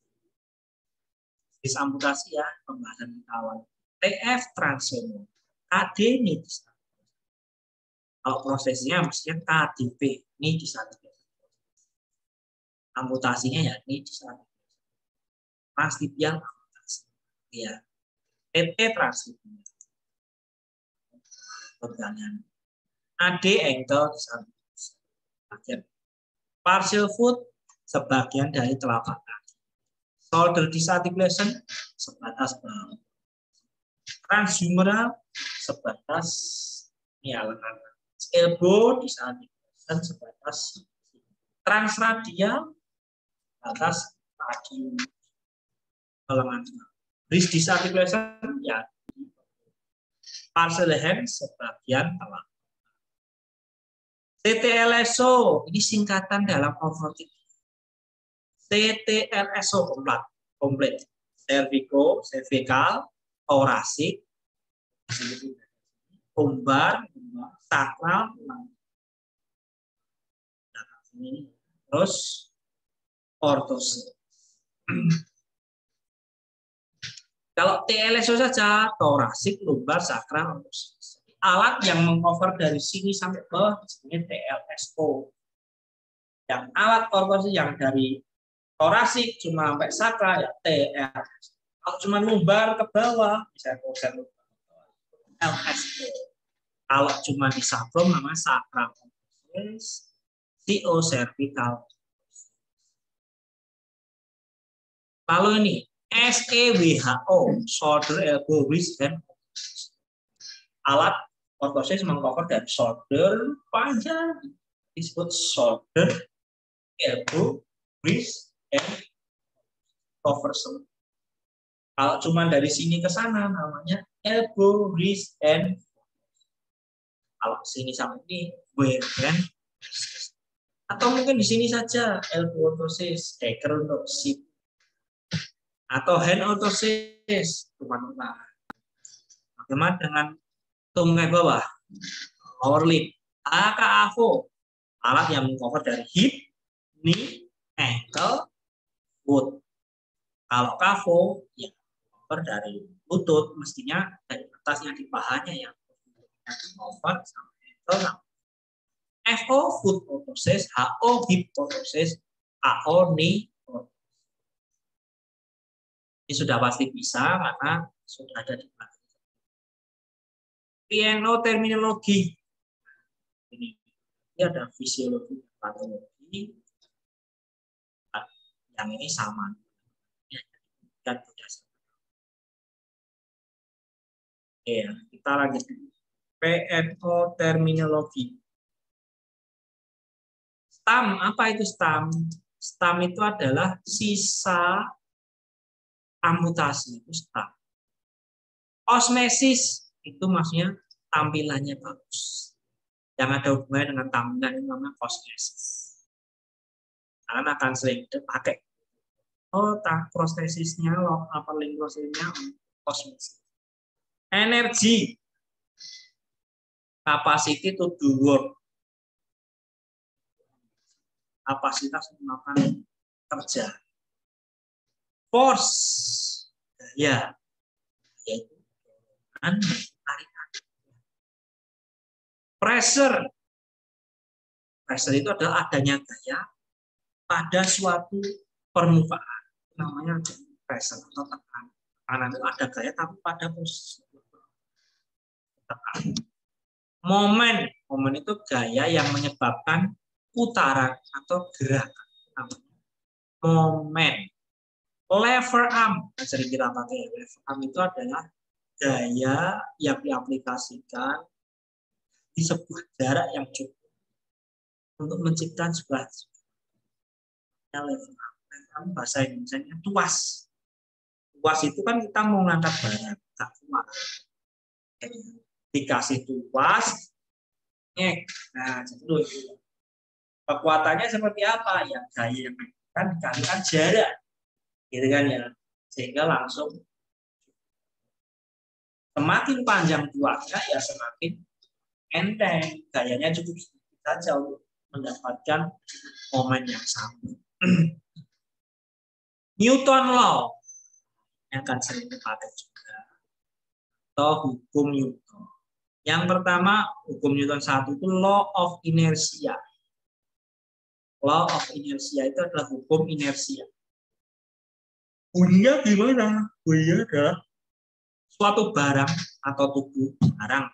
Speaker 1: Disc amputasi ya, pembahasan kita awal. TF transfemoral, KD ini disc articulation. Kalau prosesnya mestinya KDP, ini disc articulation. Amputasinya ya ini disc articulation. Transtibial amputasi. Ya. TT transtibial. Pertanyaan. AD ankle disabilitas. Partial foot sebagian dari telapak kaki. Shoulder disarticulation sebatas bawah. Transhumeral sebatas ya lengan. Elbow disarticulation sebatas. Transradial atas kaki lengan. Wrist disarticulation ya. Partial hand sebagian telapak. CTLSO ini singkatan dalam ortotik. CTLSO komplit. Cervical, thoracic, lumbar, sakral, terus ortosis. Kalau TLSO saja, thoracic, lumbar, sakral, ortosis. Alat yang mengcover dari sini sampai bawah disebutnya TLSO. Yang alat ortosis yang dari thoracic cuma sampai sakral ya TLSO. Kalau cuma lumbar ke bawah bisa LSO. Kalau cuma di sakral namanya sakral ortosis, CO cervical. Lalu ini SEWHO, shoulder, elbow, wrist, and alat ortosis mengcover dari shoulder panjang disebut shoulder, elbow, wrist, and cover semua. Kalau cuma dari sini ke sana namanya elbow, wrist, and kalau sini sampai ini wear and atau mungkin di sini saja elbow ortosis, taker untuk sip atau hand ortosis teman-teman. Bagaimana dengan tungkai bawah, lower lip, AKAVO, alat yang mengcover dari hip, knee, ankle, foot. Kalau KAVO, ya cover dari lutut, mestinya dari atasnya di pahanya yang cover sampai ankle. FO, foot orthosis, HO, hip orthosis, AO, knee orthosis. Ini sudah pasti bisa karena sudah ada di belakang. PNO terminologi. Ini ada fisiologi, patologi. Yang ini sama. Dan berdasarkan. Oke, kita lanjut. PNO terminologi. STAM, apa itu STAM? STAM itu adalah sisa amputasi, itu STAM. Osmesis itu maksudnya tampilannya bagus. Yang ada hubungannya dengan tampilan itu namanya osmesis. Karena akan sering dipakai. Oh, prostesisnya, apa prosesisnya osmesis. Energi, capacity to do work. Kapasitas melakukan kerja. Force, ya, yaitu tarikan. Pressure, pressure itu adalah adanya gaya pada suatu permukaan, namanya pressure atau tekanan. Tekanan itu ada gaya tapi pada posisi tekanan. Momen itu gaya yang menyebabkan putaran atau gerakan. Momen. Lever arm, sering kita pakai. Lever arm itu adalah gaya yang diaplikasikan di sebuah jarak yang cukup untuk menciptakan sebuah lever arm. Bahasa Indonesia tuas. Tuas itu kan kita mau ngangkat barang, tak kuat. Dikasih tuas, nah jadi kekuatannya seperti apa ya, gaya yang kan dikalikan jarak, gitu kan ya, sehingga langsung semakin panjang tuasnya ya semakin enteng, gayanya cukup sedikit saja untuk mendapatkan momen yang sama. Newton Law yang akan sering dipakai juga, atau hukum Newton. Yang pertama, hukum Newton 1 itu law of inertia. Law of inertia itu adalah hukum inersia. Bunyinya gimana? Bunyinya adalah suatu barang atau tubuh barang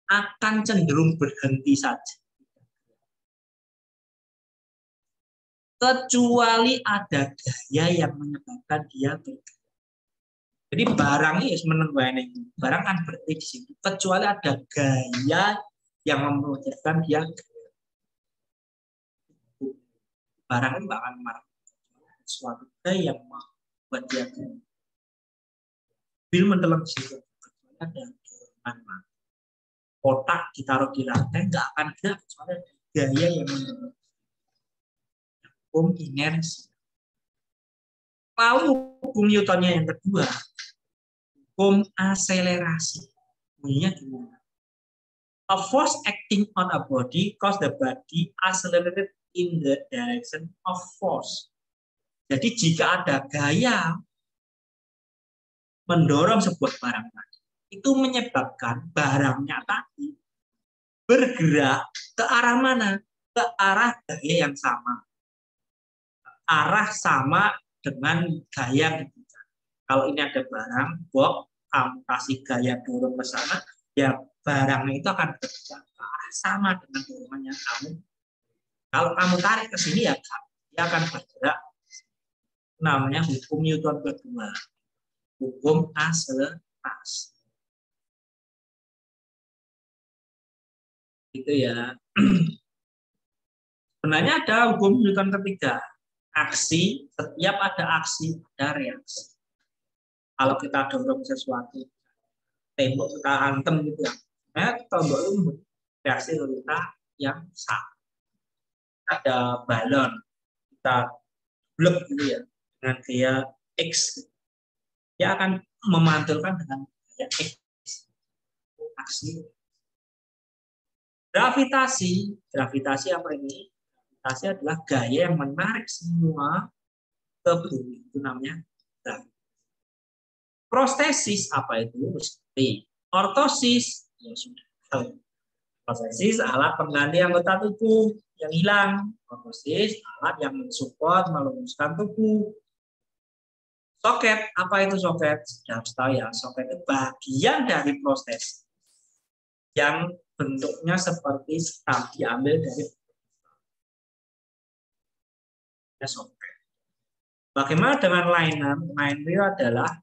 Speaker 1: akan cenderung berhenti saja, kecuali ada gaya yang menyebabkan dia bergerak. Jadi barang ini menentukan itu, barang kan berhenti di situ, kecuali ada gaya yang menyebabkan dia bergerak. Barang itu akan marah. Suatu gaya yang membuat dia bergerak. Bil mentelan di situ, kecuali ada dorongan. Kotak ditaruh di lantai nggak akan gerak kecuali ada gaya yang menyebabkan. Hukum inersia. Lalu hukum Newtonnya yang kedua, hukum akselerasi. Bunyinya gimana? A force acting on a body cause the body accelerated in the direction of force. Jadi jika ada gaya mendorong sebuah barang tadi, itu menyebabkan barangnya tadi bergerak ke arah mana? Ke arah gaya yang sama. Arah sama dengan gaya gitu. Kalau ini ada barang, box, kamu kasih gaya dorong ke sana, ya barangnya itu akan bergerak ke arah sama dengan dorongannya kamu. Kalau kamu tarik ke sini ya dia akan bergerak. Namanya hukum Newton kedua, hukum akselerasi. Itu ya. Sebenarnya ada hukum Newton ketiga. Aksi, setiap ada aksi, ada reaksi. Kalau kita dorong sesuatu, tembok kita hantem gitu ya, tembok itu reaksi kita yang sama. Ada balon, kita blok gitu ya, dengan gaya X, dia akan memantulkan dengan gaya X. Aksi. Gravitasi apa ini? Gravitasi adalah gaya yang menarik semua ke bumi, itu namanya gravitasi. Prostesis apa itu? Ortosis ya sudah. Prostesis alat pengganti anggota tubuh yang hilang. Ortosis alat yang mensupport meluruskan tubuh. Soket apa itu soket? Sudah harus tahu ya. Soket itu bagian dari prostesis yang bentuknya seperti stab diambil dari soket. Bagaimana dengan liner? Liner adalah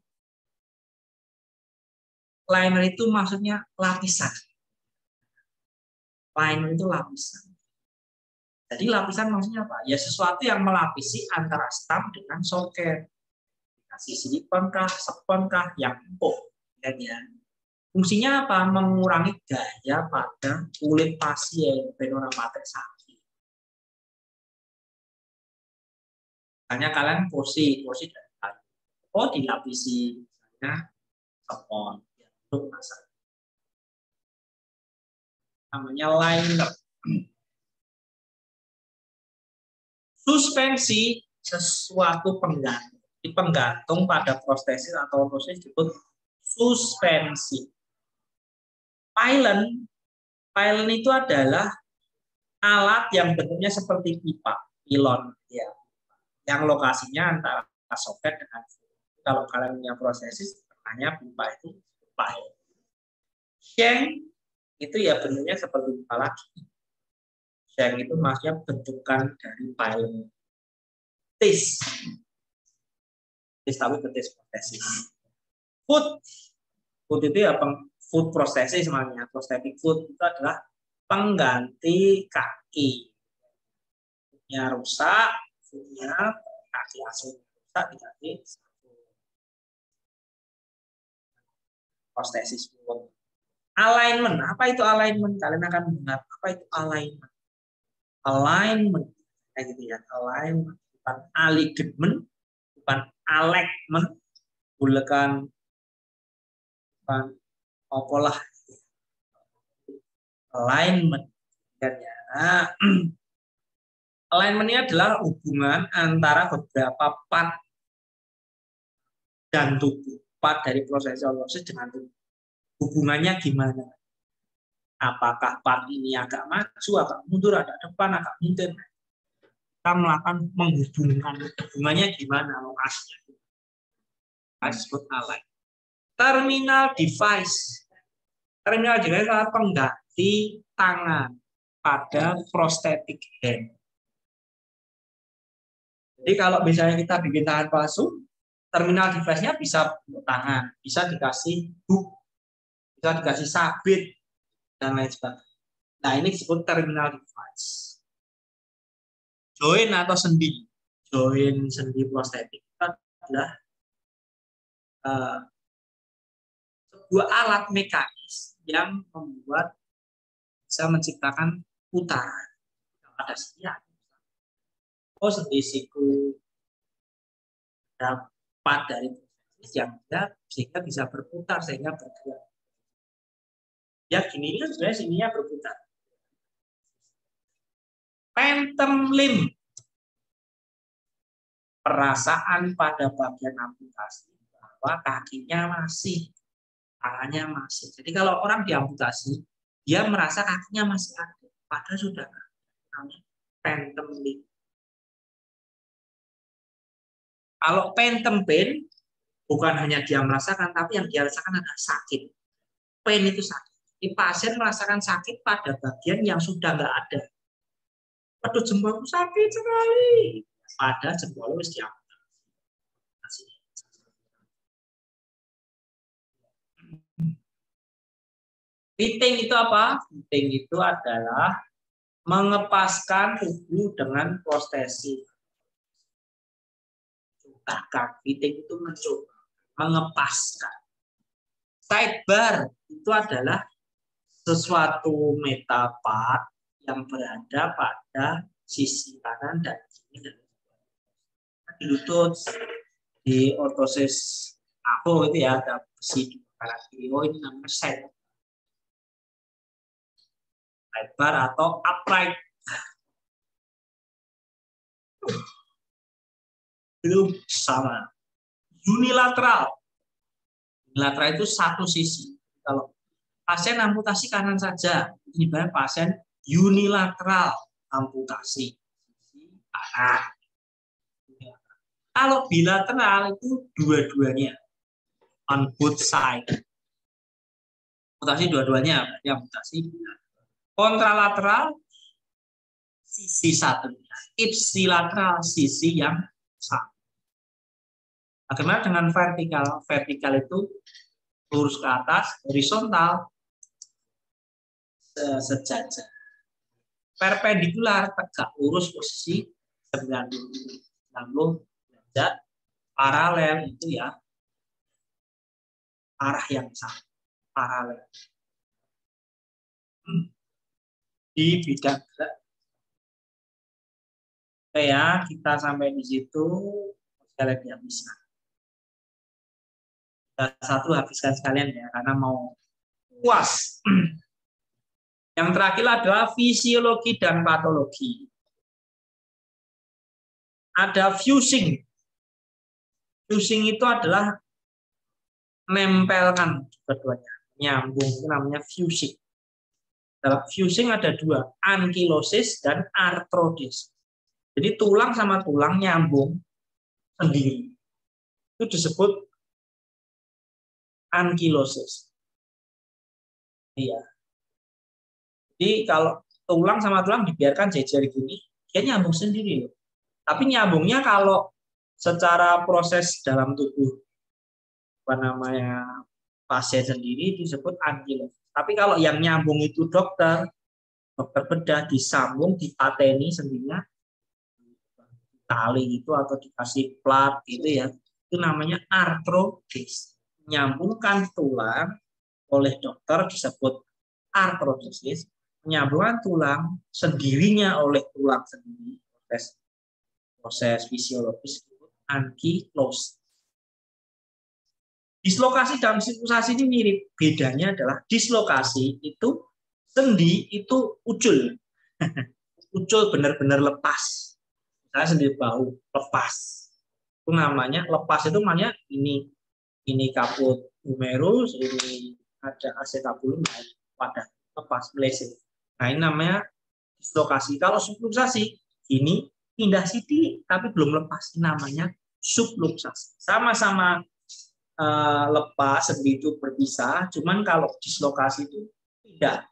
Speaker 1: liner itu maksudnya lapisan. Liner itu lapisan. Jadi lapisan maksudnya apa? Ya sesuatu yang melapisi antara stab dengan soket. Kasih silikon kah, spon kah, yang empuk. Dan ya, fungsinya apa? Mengurangi gaya pada kulit pasien pneumopatik sakit. Hanya kalian kursi dari kayu. Oh dilapisi, misalnya spon. Untuk masalah. Namanya liner. Suspensi sesuatu penggantung pada prostesis atau ortosis disebut suspensi. Pylon itu adalah alat yang bentuknya seperti pipa, pilon ya. Yang lokasinya antara soket dengan kalau kalian punya prostesis, hanya pipa itu pylon. Shank itu ya bentuknya seperti pipa lagi. Shank itu maksudnya bentukan dari pylon. betis. Betis tapi betis prostesis. Food itu ya food prostesis namanya. Prosthetic foot itu adalah pengganti kaki. Footnya rusak, footnya kaki asli rusak diganti prostesis foot. Alignment, apa itu alignment? Kalian akan mendengar apa itu alignment. Alignment, kayak gitu ya. Alignment, bukan alignment, bukan alignment, bukan apalah. Alignment, ya. Alignment ini adalah hubungan antara beberapa part dan tubuh, part dari proses ortosis dengan tubuh. Hubungannya gimana? Apakah part ini agak maju, agak mundur, agak depan, agak mundur? Kita melakukan menghubungkan hubungannya gimana lokasinya? Disebut align. Terminal device. Terminal device adalah pengganti tangan pada prosthetic hand. Jadi kalau misalnya kita bikin tangan palsu, terminal device-nya bisa tangan, bisa dikasih hook, bisa dikasih sabit, dan lain sebagainya. Nah, ini disebut terminal device. Join atau sendi. Join sendi prostetik itu adalah sebuah alat mekanis yang membuat bisa menciptakan putaran pada sendi. Sendi siku dapat dari prostesis yang sehingga bisa berputar, sehingga bergerak. Ya gini kan sebenarnya sininya berputar. Phantom limb. Perasaan pada bagian amputasi bahwa kakinya masih, tangannya masih. Jadi kalau orang diamputasi, dia merasa kakinya masih ada, padahal sudah namanya phantom limb. Kalau phantom pain, bukan hanya dia merasakan, tapi yang dia rasakan adalah sakit. Pain itu sakit. Jadi pasien merasakan sakit pada bagian yang sudah nggak ada. Aduh, jempolku sakit sekali. Pada jempolnya harus diamputasi. Fitting itu apa? Fitting itu adalah mengepaskan tubuh dengan prostesis. Bahkan fitting itu mencoba mengepaskan. Sidebar itu adalah sesuatu metapart yang berada pada sisi kanan dan kiri. Di lutut, di ortosis aku itu ya ada besi di kanan kiri. Oh, ini namanya sidebar atau upright. Belum sama. Unilateral. Unilateral itu satu sisi. Kalau pasien amputasi kanan saja, ini pasien unilateral amputasi kanan. Kalau bilateral itu dua-duanya, on both side. Amputasi dua-duanya, berarti amputasi bilateral. Kontralateral sisi satunya, ipsilateral sisi yang sama. Bagaimana dengan vertikal? Vertikal itu lurus ke atas, horizontal sejajar. Perpendikular tegak lurus posisi 90 derajat, paralel itu ya arah yang sama, paralel. Di bidang gerak. Oke ya, kita sampai di situ. Sekalian dihabiskan. Satu habiskan sekalian ya, karena mau puas. Yang terakhir adalah fisiologi dan patologi. Ada fusing. Fusing itu adalah menempelkan keduanya, nyambung, itu namanya fusing. Dalam fusing ada dua, ankylosis dan artrosis. Jadi tulang sama tulang nyambung sendiri. Itu disebut ankylosis. Iya. Jadi kalau tulang sama tulang dibiarkan jejer gini, dia nyambung sendiri loh. Tapi nyambungnya kalau secara proses dalam tubuh pasien sendiri disebut ankylosing. Tapi kalau yang nyambung itu dokter bedah disambung, dipateni sendirinya, tali itu atau dikasih plat gitu ya, itu namanya artrodesis. Menyambungkan tulang oleh dokter disebut artrodesis. Menyambungkan tulang sendirinya oleh tulang sendiri, proses fisiologis ankylosing. Dislokasi dan sinkronisasi ini mirip. Bedanya adalah dislokasi itu sendi itu ucul. Ucul benar-benar lepas. Saya sendi bahu lepas. Itu namanya lepas, itu namanya ini kaput humerus, ini ada acetabulum pada lepas meleset. Nah, ini namanya dislokasi. Kalau subluxasi ini pindah sidi tapi belum lepas, ini namanya subluxasi. Sama-sama lepas, sendi itu berpisah, cuman kalau dislokasi itu tidak,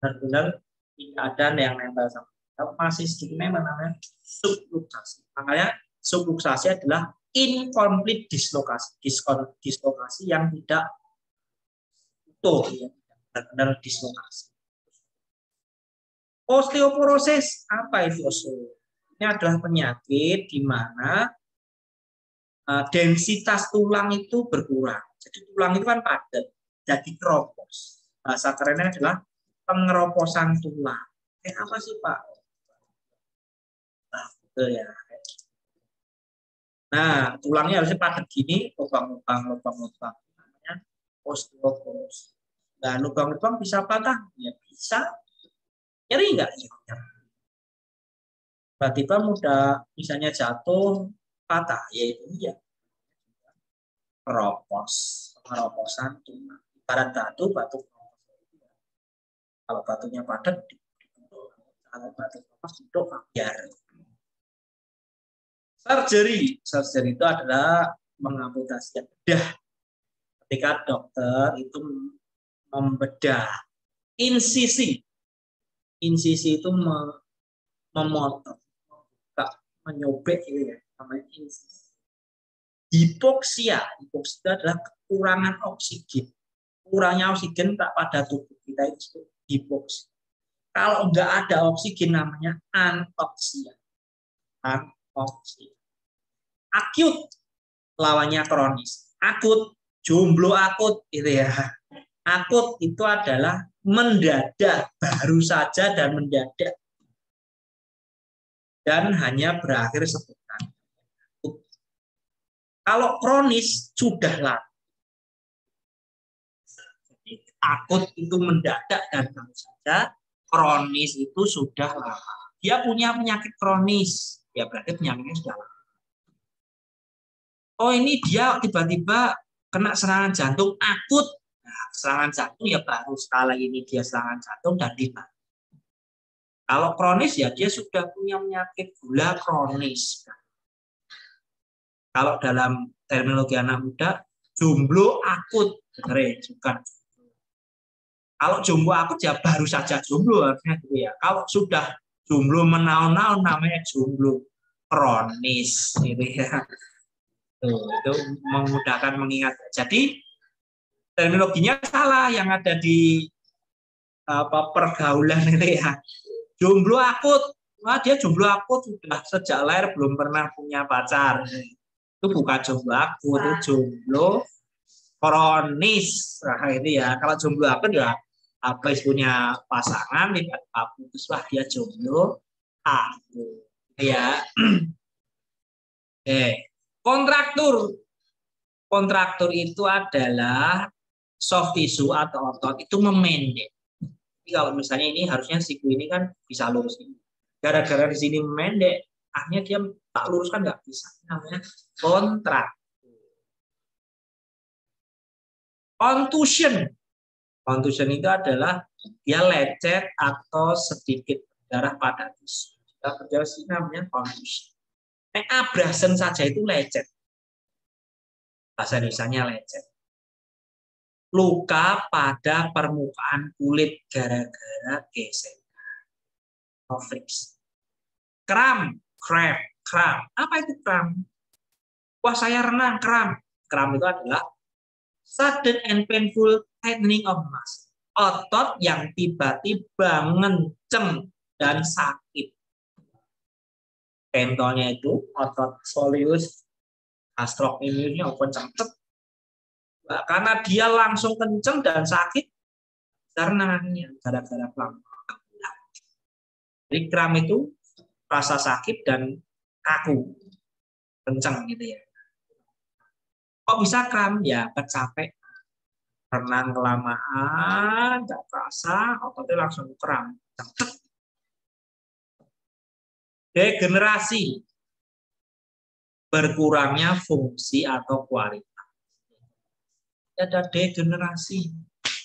Speaker 1: benar-benar tidak ada yang nempel sama. Kalau masih sedikit namanya subluxasi. Makanya subluxasi adalah incomplete dislokasi, dislokasi yang tidak utuh, ya. Benar-benar dislokasi. Osteoporosis, apa itu osteoporosis? Ini adalah penyakit di mana densitas tulang itu berkurang. Jadi tulang itu kan padat, jadi keropos. Bahasa kerennya adalah pengeroposan tulang. Apa sih Pak? Nah, betul ya. Nah, tulangnya harusnya padat gini, lubang-lubang. Namanya osteoporosis. Nah, lubang-lubang bisa patah? Ya bisa. Nyeri enggak? Tiba-tiba mudah misalnya jatuh, patah, yaitu dia pengeroposan tulang. Ibarat batu kalau batunya padat, kalau batu duduk biar. Surgery itu adalah mengamputasi bedah. Ketika dokter itu membedah insisi itu memotong, menyobek gitu ya, namanya insisi. Hipoksia itu adalah kekurangan oksigen. Kurangnya oksigen tak pada tubuh kita itu hipoksia. Kalau enggak ada oksigen namanya anoksia. Akut lawannya kronis. Akut, jomblo akut itu ya. Akut itu adalah mendadak, baru saja dan mendadak. Dan hanya berakhir sebentar. Kalau kronis sudah lama. Jadi akut itu mendadak dan baru saja, kronis itu sudah lama. Dia punya penyakit kronis, ya berarti penyakitnya sudah lama. Oh, ini dia tiba-tiba kena serangan jantung akut. Nah, serangan jantung ya baru sekali ini dia serangan jantung dan dimati. Kalau kronis ya dia sudah punya penyakit gula kronis. Kalau dalam terminologi anak muda, jomblo akut, bukan. Kalau jomblo akut ya baru saja jomblo artinya gitu ya. Kalau sudah jomblo menaun-naun namanya jomblo kronis, gitu ya. Itu memudahkan mengingat. Jadi terminologinya salah yang ada di pergaulan itu ya. Jomblo akut, wah dia jomblo akut sudah sejak lahir belum pernah punya pacar. Itu bukan jomblo akut, itu jomblo kronis. Nah, ini ya, kalau jomblo akut ya apa punya pasangan tidak putus, wah dia jomblo akut. Ya. Kontraktur itu adalah soft tissue atau otot itu memendek. Jadi kalau misalnya ini harusnya siku ini kan bisa lurus ini. Gara-gara di sini memendek, akhirnya dia tak lurus kan nggak bisa. Namanya kontraktur. Contusion itu adalah dia lecet atau sedikit darah pada tisu. Kita berjalan sini namanya contusion. Abrasion saja itu lecet. Bahasa Indonesianya lecet. Luka pada permukaan kulit gara-gara gesekan. Friksi. Kram, cramp, kram. Apa itu kram? Wah, saya renang, kram. Kram itu adalah sudden and painful tightening of muscle. Otot yang tiba-tiba ngenceng dan sakit. Contohnya itu otot soleus gastrocnemiusnya open cengcet. Karena dia langsung kenceng dan sakit karena gara-gara kram. Jadi kram itu rasa sakit dan kaku, kenceng gitu ya. Kok bisa kram? Ya capek, renang kelamaan, nggak terasa, ototnya langsung kram. Degenerasi, berkurangnya fungsi atau kualitas. Ada degenerasi.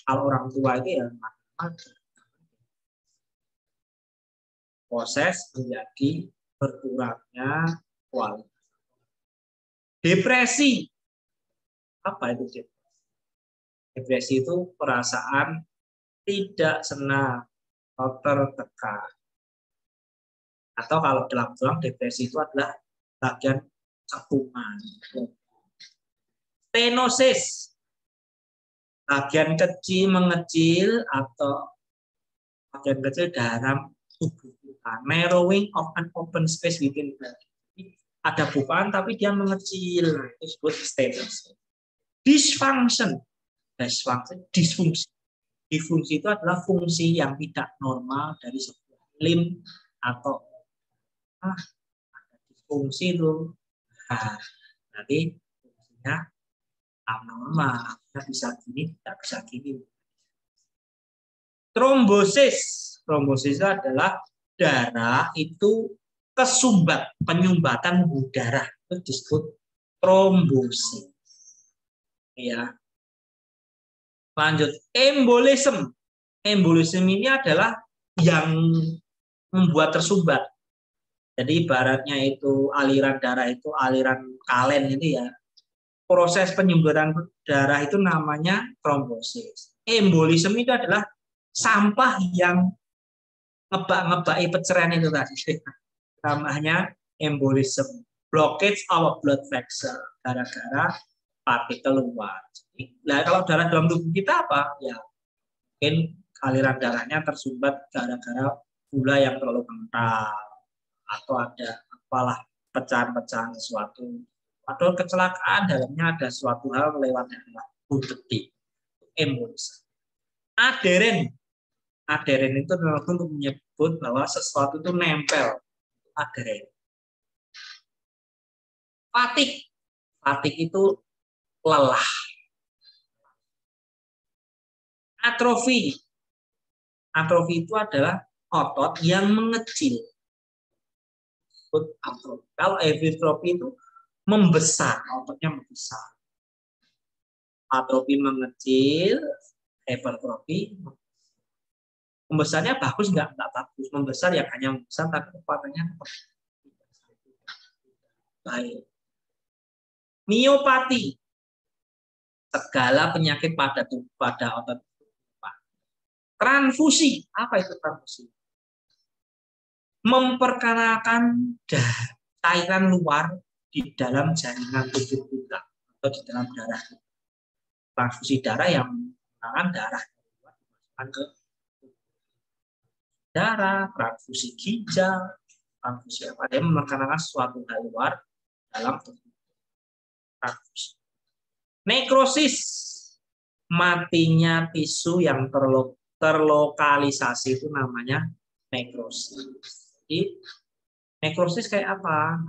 Speaker 1: Kalau orang tua itu ya proses menjadi berkurangnya kualitas. Depresi. Apa itu depresi? Depresi itu perasaan tidak senang atau tertekan. Atau kalau dalam tulang depresi itu adalah bagian cekungan. Stenosis. Bagian kecil mengecil atau bagian kecil dalam tubuh kita. Narrowing of an open space within body. Ada bukaan tapi dia mengecil. Itu disebut stenosis. Dysfunction. Disfungsi. Disfungsi itu adalah fungsi yang tidak normal dari sebuah lim atau ada disfungsi itu. Nah, nanti fungsinya abnormal. Bisa gini, tidak bisa gini. Trombosis. Trombosis adalah darah itu kesumbat, penyumbatan darah. Itu disebut trombosis. Ya. Lanjut, embolisme. Embolisme ini adalah yang membuat tersumbat. Jadi ibaratnya itu aliran darah itu aliran kalen itu ya. Proses penyumbatan darah itu namanya trombosis. Embolisme itu adalah sampah yang ngebak-ngebaki pencernaan itu tadi. Namanya embolisme. Blockage of blood vessel. Gara-gara partikel luar. Nah, kalau darah dalam tubuh kita apa? Ya, mungkin aliran darahnya tersumbat gara-gara gula yang terlalu kental. Atau ada apalah pecahan-pecahan sesuatu. Atau kecelakaan dalamnya ada suatu hal lewat darah. Detik. Embolisme. Aderen. Aderen itu untuk menyebut bahwa sesuatu itu nempel. Aderen. Fatigue. Fatigue itu lelah. Atrofi. Atrofi itu adalah otot yang mengecil. Kalau hipertrofi itu membesar, ototnya membesar. Atrofi mengecil, hipertrofi membesarnya bagus nggak bagus. Membesar ya hanya membesar tapi kekuatannya baik. Miopati. Segala penyakit pada otot. Transfusi. Apa itu transfusi? Memperkenalkan cairan luar di dalam jaringan tubuh kita atau di dalam darah. Transfusi darah yang menggunakan darah dimasukkan ke darah, transfusi ginjal, transfusi apa? Dia memperkenalkan suatu hal luar dalam tubuh. Transfusi. Nekrosis. Matinya tisu yang terlokalisasi itu namanya nekrosis. Jadi, nekrosis kayak apa?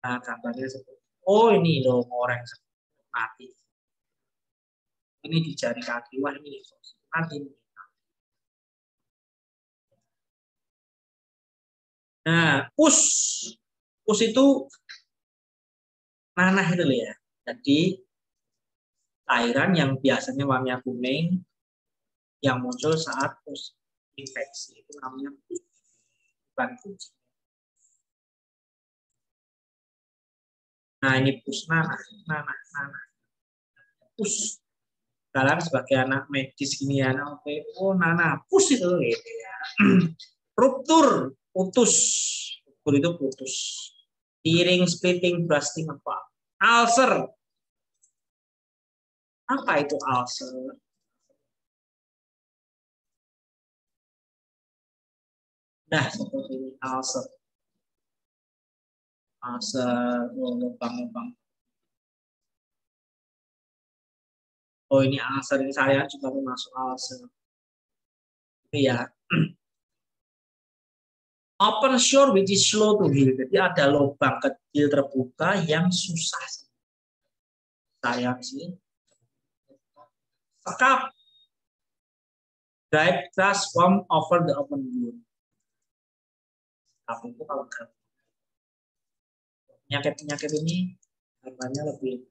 Speaker 1: Nah, gambarnya seperti, oh ini loh orang mati. Ini di jari kaki, wah ini nekrosis. Mati. Nah, pus itu nanah itu loh ya. Jadi cairan yang biasanya warnanya kuning yang muncul saat pus infeksi itu namanya pus. Bukan kucing. Nah ini pus nanah. Pus. Kalian sebagai anak medis gini, anak OPO, nanapus itu gitu ya. Ruptur, putus. Ruptur itu putus. Tearing, splitting, bursting apa? Ulcer. Apa itu ulcer? Nah, seperti ini ulcer. Ulcer, lubang-lubang. Oh, ini ulcer, ini saya juga masuk ulcer. Iya. Open sore which is slow to heal. Jadi ada lubang kecil terbuka yang susah. Sayang sih. Sekap. Dried grass form over the open wound. Sekap itu kalau penyakit-penyakit ini harganya lebih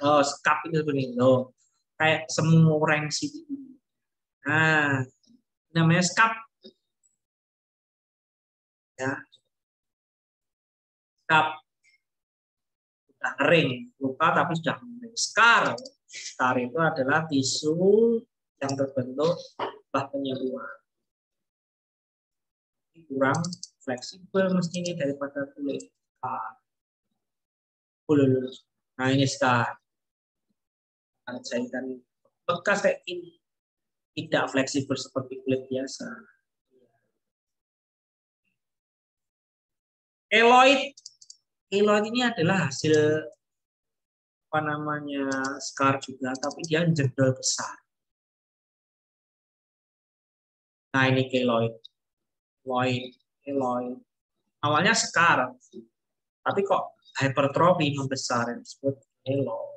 Speaker 1: sekap itu begini loh. Kayak semua rengsi. Nah, namanya sekap. Ya. Sekap. Sudah kering, luka tapi sudah kering. Scar. Scar itu adalah tisu yang terbentuk setelah penyembuhan. Kurang fleksibel mestinya daripada kulit. Nah, ini scar. Jahitan bekas kayak ini. Tidak fleksibel seperti kulit biasa. Keloid. Keloid ini adalah hasil apa namanya scar juga, tapi dia jendol besar. Nah, ini keloid. Keloid. Awalnya scar, tapi kok hypertrophy membesar, disebut keloid.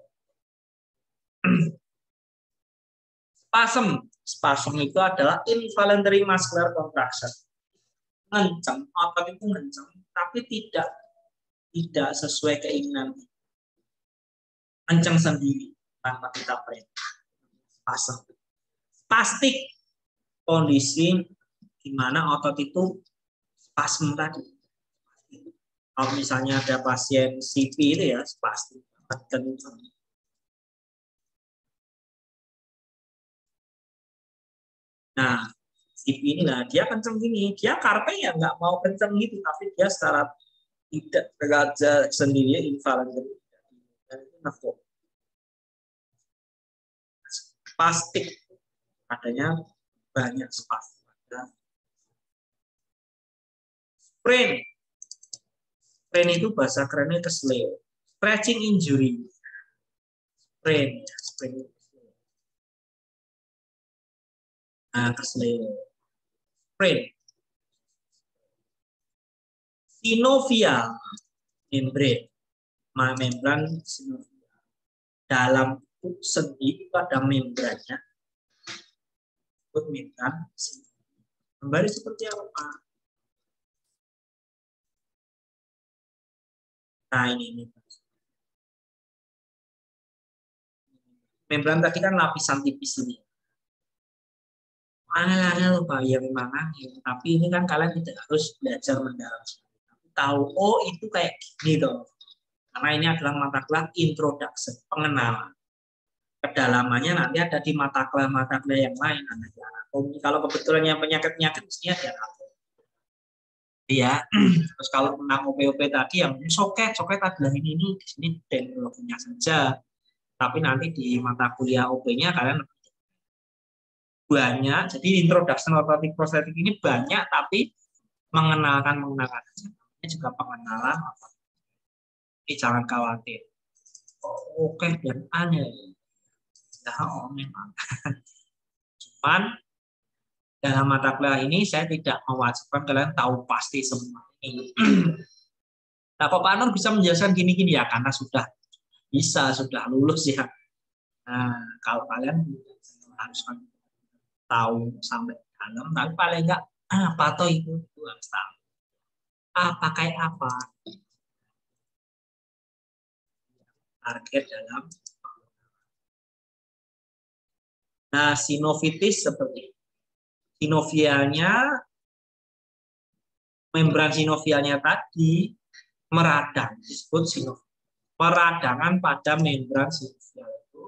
Speaker 1: Spasm itu adalah involuntary muscular contraction. Ngencang, otot itu ngencang, tapi tidak sesuai keinginan. Ngencang sendiri tanpa kita perintah. Spasm. Spastik, kondisi di mana otot itu spasm tadi. Kalau misalnya ada pasien CP itu ya spastik. Nah, CP inilah dia kenceng gini, dia karpe ya nggak mau kenceng gitu, tapi dia secara tidak sengaja sendiri involuntary. Dan itu nafsu. Spastik adanya banyak spastik. Sprain. Sprain itu bahasa kerennya kesleo. Stretching injury. Sprain. Nah, kesleo. Sprain. Synovial membrane. Membran synovial. Dalam sendi pada membrannya. Membran. Kembali seperti apa? Nah, ini. Membran tadi kan lapisan tipis ini. Ada lupa ya memang tapi ini kan kalian tidak harus belajar mendalam. Tahu, oh itu kayak gini tuh. Karena ini adalah mata kuliah introduction, pengenalan. Kedalamannya nanti ada di mata kuliah yang lain. Kalau kebetulan yang penyakit-penyakit mestinya ada. Iya, terus kalau tentang OP tadi yang soket adalah ini di sini teknologinya saja. Tapi nanti di mata kuliah OP-nya kalian banyak. Jadi introduction orthotic prosthetic ini banyak, tapi mengenalkan saja. Ini juga pengenalan. Ini jangan khawatir. Oke dan aneh. Nah, memang. Cuman dalam mata kuliah ini saya tidak mewajibkan kalian tahu pasti semua ini. Nah, Pak Nur bisa menjelaskan gini-gini ya, karena sudah lulus ya. Nah, kalau kalian harus tahu sampai dalam, tapi paling enggak apa toh itu harus tahu. Apa kayak apa? Target dalam. Nah, sinovitis seperti sinovialnya, membran sinovialnya tadi meradang, disebut sinovial. Peradangan pada membran sinovial itu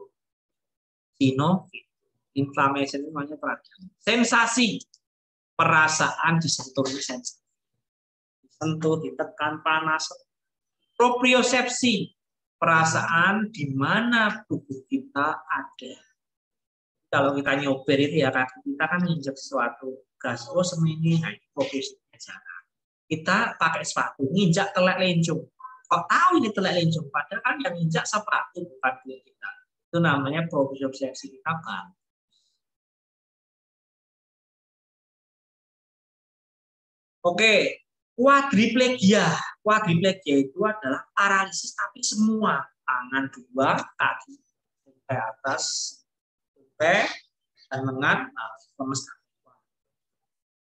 Speaker 1: Inflammation itu namanya peradangan. Sensasi, perasaan disentuh, sensasi. Disentuh, ditekan, panas. Propriosepsi, perasaan di mana tubuh kita ada. Kalau kita nyober itu ya, kita kan nginjek sesuatu, gas, oh semini, nah, propriosepsi. Kita pakai sepatu, nginjak telek lencung. Kok tahu ini telek lencung? Padahal kan yang nginjak sepatu, bukan kulit kita. Itu namanya propriosepsi kita kan. Oke, quadriplegia. Quadriplegia itu adalah paralisis tapi semua. Tangan dua, kaki sampai atas, sampai dan lengan, lemes.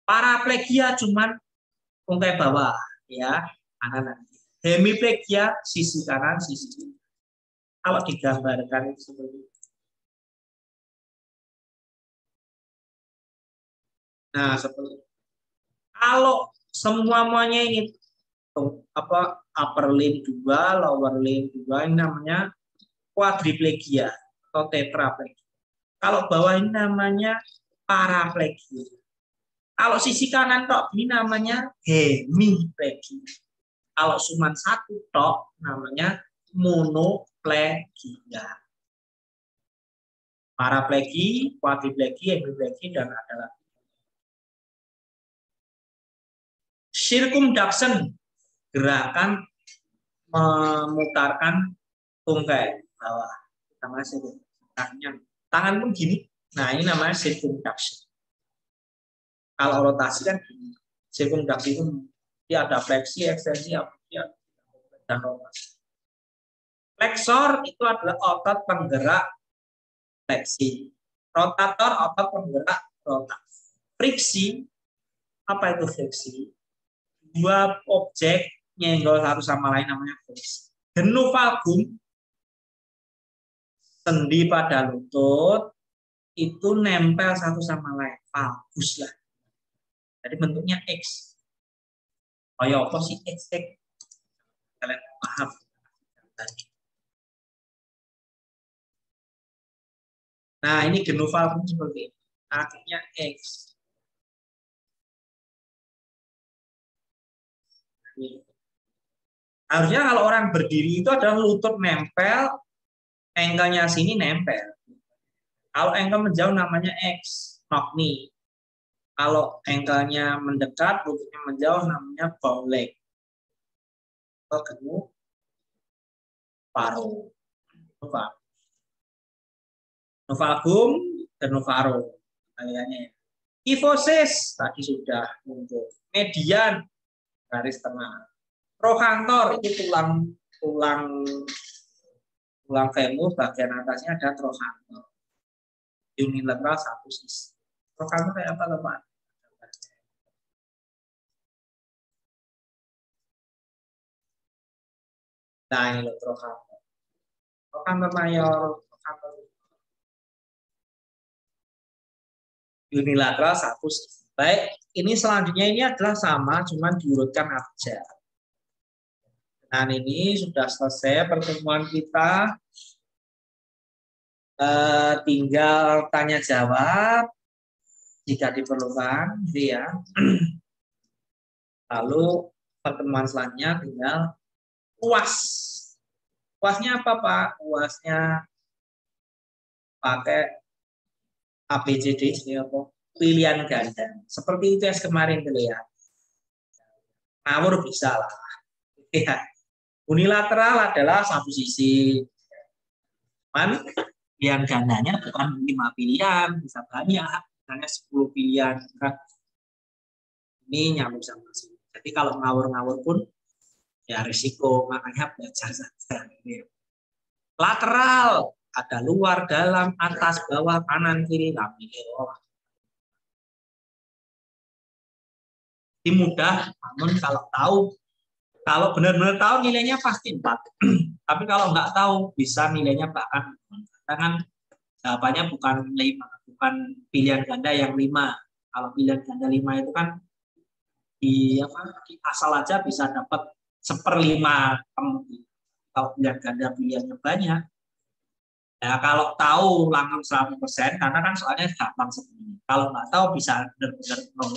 Speaker 1: Paraplegia cuman tungkai bawah, ya, kanan. Hemiplegia sisi kanan, sisi kiri. Kalau digambarkan itu seperti itu. Nah, seperti itu. Kalau semuanya ini upper limb 2, lower limb 2, ini namanya quadriplegia atau tetraplegia. Kalau bawah ini namanya paraplegia. Kalau sisi kanan tok ini namanya hemiplegia. Kalau cuma satu tok namanya monoplegia. Paraplegia, quadriplegia, hemiplegia, dan ada lagi. Circumduction, gerakan memutarkan tungkai bawah. Namanya circumduction. Tangan pun gini. Nah, ini namanya circumduction. Kalau rotasi kan gini. Circumduction itu dia ada fleksi, ekstensi, dan rotasi. Flexor itu adalah otot penggerak fleksi. Rotator otot penggerak rotasi. Friksi, apa itu friksi? Dua objek nyenggol satu sama lain namanya friksi. Genu valgum, sendi pada lutut, itu nempel satu sama lain. Valgus lah. Jadi bentuknya X. Oh ya, apa sih X? Kalian paham. Nah, ini genu valgum seperti ini. Akhirnya X. Harusnya kalau orang berdiri itu adalah lutut nempel, engkelnya sini nempel. Kalau engkel menjauh namanya X, knock knee. Kalau engkelnya mendekat, lututnya menjauh namanya bow leg. Atau genu faro. Genu valgum, genu faro. Kaliannya. Kyphosis tadi sudah muncul. Median garis tengah. Trochanter itu tulang femur, bagian atasnya ada trochanter. Unilateral satu sisi. Trochanter kayak apa, teman? Nah, ini loh trochanter. Trochanter mayor, trochanter unilateral satu sisi. Baik, ini selanjutnya ini adalah sama, cuman diurutkan aja. Nah, ini sudah selesai pertemuan kita. Tinggal tanya jawab jika diperlukan, gitu ya. Lalu pertemuan selanjutnya tinggal UAS. UASnya apa, Pak? UASnya pakai ABCD, pilihan ganda. Seperti itu yang kemarin dilihat. Ngawur bisa lah. Ya. Unilateral adalah satu sisi. Cuman pilihan gandanya bukan 5 pilihan, bisa banyak. Misalnya 10 pilihan. Ini nyambung sama sini. Jadi kalau ngawur-ngawur pun ya risiko, makanya belajar saja. Lateral, ada luar, dalam, atas, bawah, kanan, kiri, ini mudah, namun kalau benar-benar tahu nilainya pasti 4. Tapi kalau nggak tahu bisa nilainya bahkan kan jawabannya bukan 5, bukan pilihan ganda yang 5. Kalau pilihan ganda 5 itu kan di asal aja bisa dapat 1/5. Kalau pilihan ganda pilihannya banyak, Ya, kalau tahu langsung 100%, karena kan soalnya gampang sebenarnya. Kalau nggak tahu bisa benar-benar nol.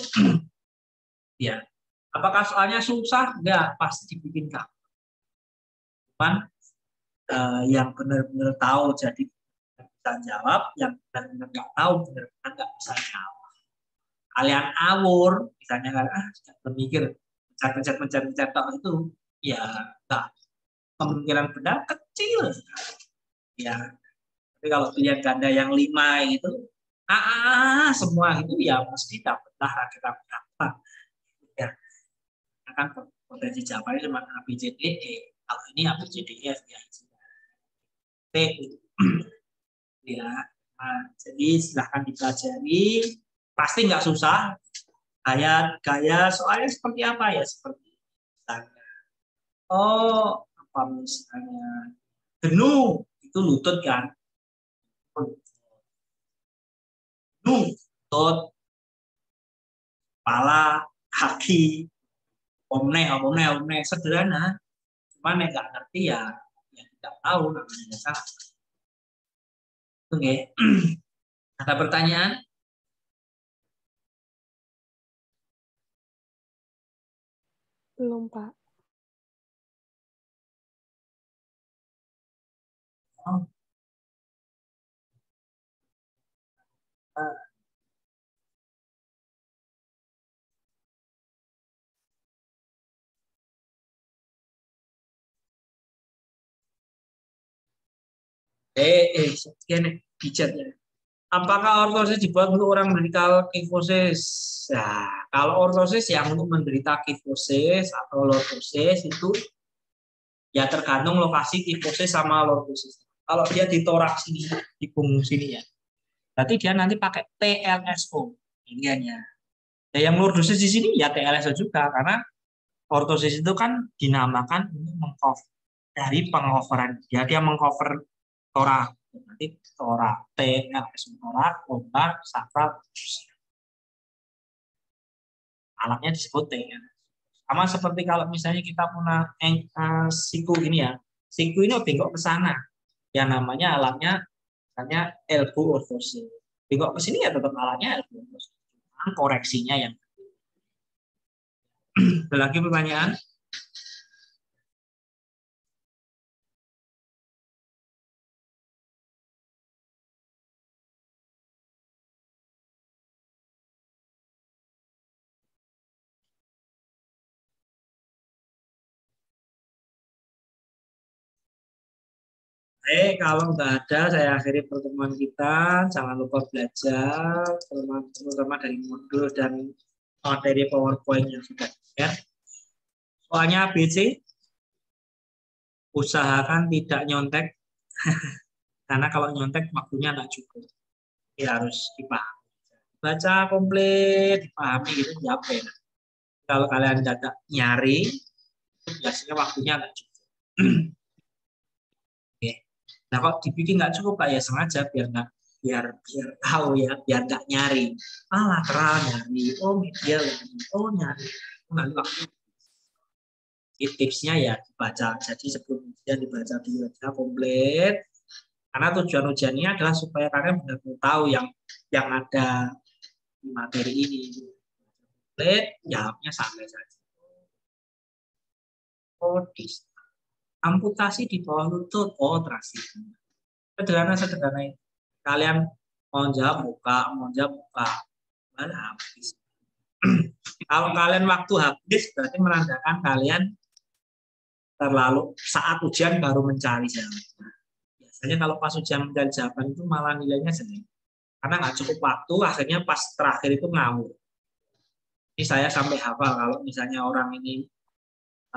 Speaker 1: Ya. Apakah soalnya susah? Enggak, pasti dibikin gampang. Cuman yang benar-benar tahu jadi bisa jawab, yang benar-benar nggak tahu benar-benar nggak bisa jawab. Kalian awur, misalnya kan, berpikir pencet itu, ya nggak, kemungkinan benar kecil. Ya, tapi kalau pilihan ganda yang 5 itu, semua itu ya mesti dapatlah rakyat. Ya, kan potensi jawabannya cuma A, B, C, D, E. Kalau ini A, B, C, D, E, F, ya. T itu. Ya. Nah, jadi silahkan dipelajari. Pasti nggak susah. Gaya soalnya seperti apa ya? Seperti misalnya, apa misalnya genu itu lutut kan? Genu, lutut, kepala, kaki, omne, sederhana. Cuman yang nggak ngerti ya tidak tahu namanya salah. Oke. Ada pertanyaan?
Speaker 3: Belum, Pak.
Speaker 1: Oh. Sekian bijak ya. Apakah ortosis dibuat untuk orang menderita kifosis? Nah, kalau ortosis yang untuk menderita kifosis atau lordosis itu ya tergantung lokasi kifosis sama lordosis. Kalau dia di toraks sini, di punggung sini ya, berarti dia nanti pakai TLSO. Ini ya. Dan yang lordosis di sini ya TLSO juga, karena ortosis itu kan dinamakan untuk mengcover dari pengoveran dia mengcover torak. Nanti torak, TLSO torak, lombar, sakral, alatnya disebut TLSO. Sama seperti kalau misalnya kita punya siku ini ya, siku ini bengkok ke sana, yang namanya alatnya misalnya elbow orthosis. Bengkok ke sini ya tetap alatnya elbow orthosis. Koreksinya yang ada lagi pertanyaan? Kalau nggak ada, saya akhiri pertemuan kita. Jangan lupa belajar, terutama dari modul dan materi PowerPoint yang sudah ya. Soalnya ABC, usahakan tidak nyontek, karena kalau nyontek waktunya nggak cukup. Ya harus dipahami. Baca komplit, dipahami gitu, jawab ya. Kalau kalian tidak nyari, biasanya waktunya nggak cukup. Oke. Nah, kok dibikin nggak cukup Pak ya sengaja biar tahu ya, biar nggak nyari. Lateral nyari, medial nyari, nyari. Nanti waktu tipsnya ya dibaca. Jadi sebelum ujian dibaca dulu aja komplit. Karena tujuan ujiannya adalah supaya kalian benar-benar tahu yang ada di materi ini. Komplit, jawabnya sampai saja. Amputasi di bawah lutut, trasi. Sederhana itu. Kalian mau jawab buka, mana habis. Kalau kalian waktu habis, berarti menandakan kalian terlalu saat ujian baru mencari jawaban. Biasanya kalau pas ujian mencari jawaban itu malah nilainya sedikit. Karena nggak cukup waktu, akhirnya pas terakhir itu ngawur. Ini saya sampai hafal kalau misalnya orang ini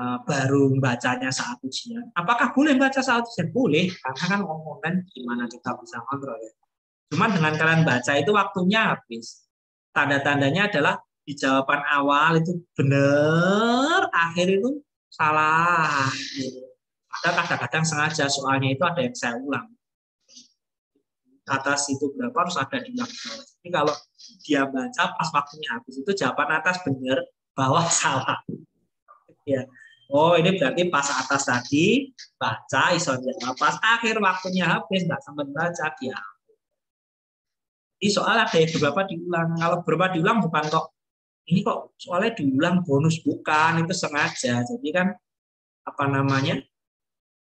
Speaker 1: baru bacanya saat ujian. Apakah boleh baca saat ujian? Boleh, karena kan komponen gimana kita bisa kontrol ya. Cuman dengan kalian baca itu waktunya habis. Tanda-tandanya adalah di jawaban awal itu benar, akhir itu salah. Ada kadang-kadang sengaja soalnya itu ada yang saya ulang. Atas itu berapa harus ada di belakang. Jadi kalau dia baca pas waktunya habis itu jawaban atas benar, bawah salah. Ya. Oh, ini berarti pas atas tadi baca iso jawab. Pas akhir waktunya habis nggak sempat baca dia. Ini soal ada beberapa diulang. Kalau beberapa diulang bukan kok ini kok soalnya diulang bonus, bukan, itu sengaja. Jadi kan apa namanya?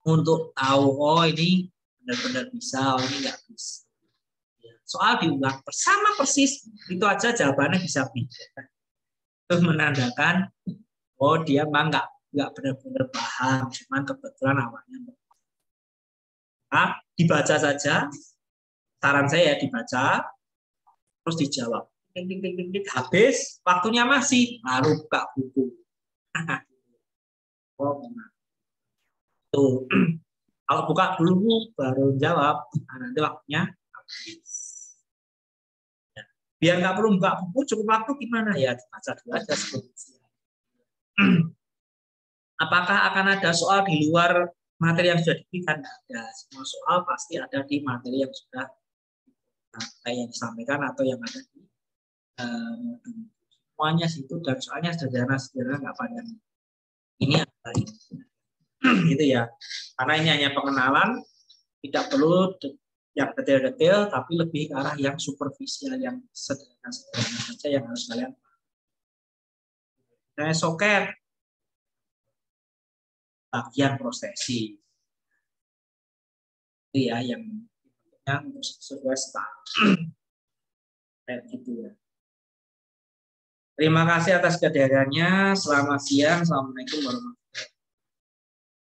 Speaker 1: Untuk tahu oh ini benar-benar bisa, oh ini nggak bisa. Soal diulang bersama persis itu aja jawabannya bisa beda. Itu menandakan oh dia memang nggak benar-benar paham, cuman kebetulan awalnya. Nah, dibaca saja. Saran saya dibaca, terus dijawab. Habis, waktunya masih, baru buka buku. Oh, benar. Tuh. Kalau buka dulu, baru jawab. Nah, nanti waktunya habis. Biar nggak perlu buka buku, cukup waktu gimana ya? Dibaca dulu aja sebelumnya. Apakah akan ada soal di luar materi yang sudah diberikan? Ada. Semua soal pasti ada di materi yang sudah yang disampaikan atau yang ada di modul. Semuanya situ dan soalnya sederhana nggak panjang. Ini apa ini? Gitu ya. Karena ini hanya pengenalan, tidak perlu yang detail-detail, tapi lebih ke arah yang superficial, yang sederhana saja yang harus kalian pahami. Nah, soket bagian prosesi itu ya yang sesuai standar kayak gitu ya. Terima kasih atas kehadirannya. Selamat siang. Assalamualaikum warahmatullahi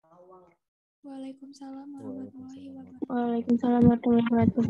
Speaker 1: wabarakatuh.
Speaker 2: Waalaikumsalam warahmatullahi wabarakatuh.
Speaker 3: Waalaikumsalam warahmatullahi wabarakatuh.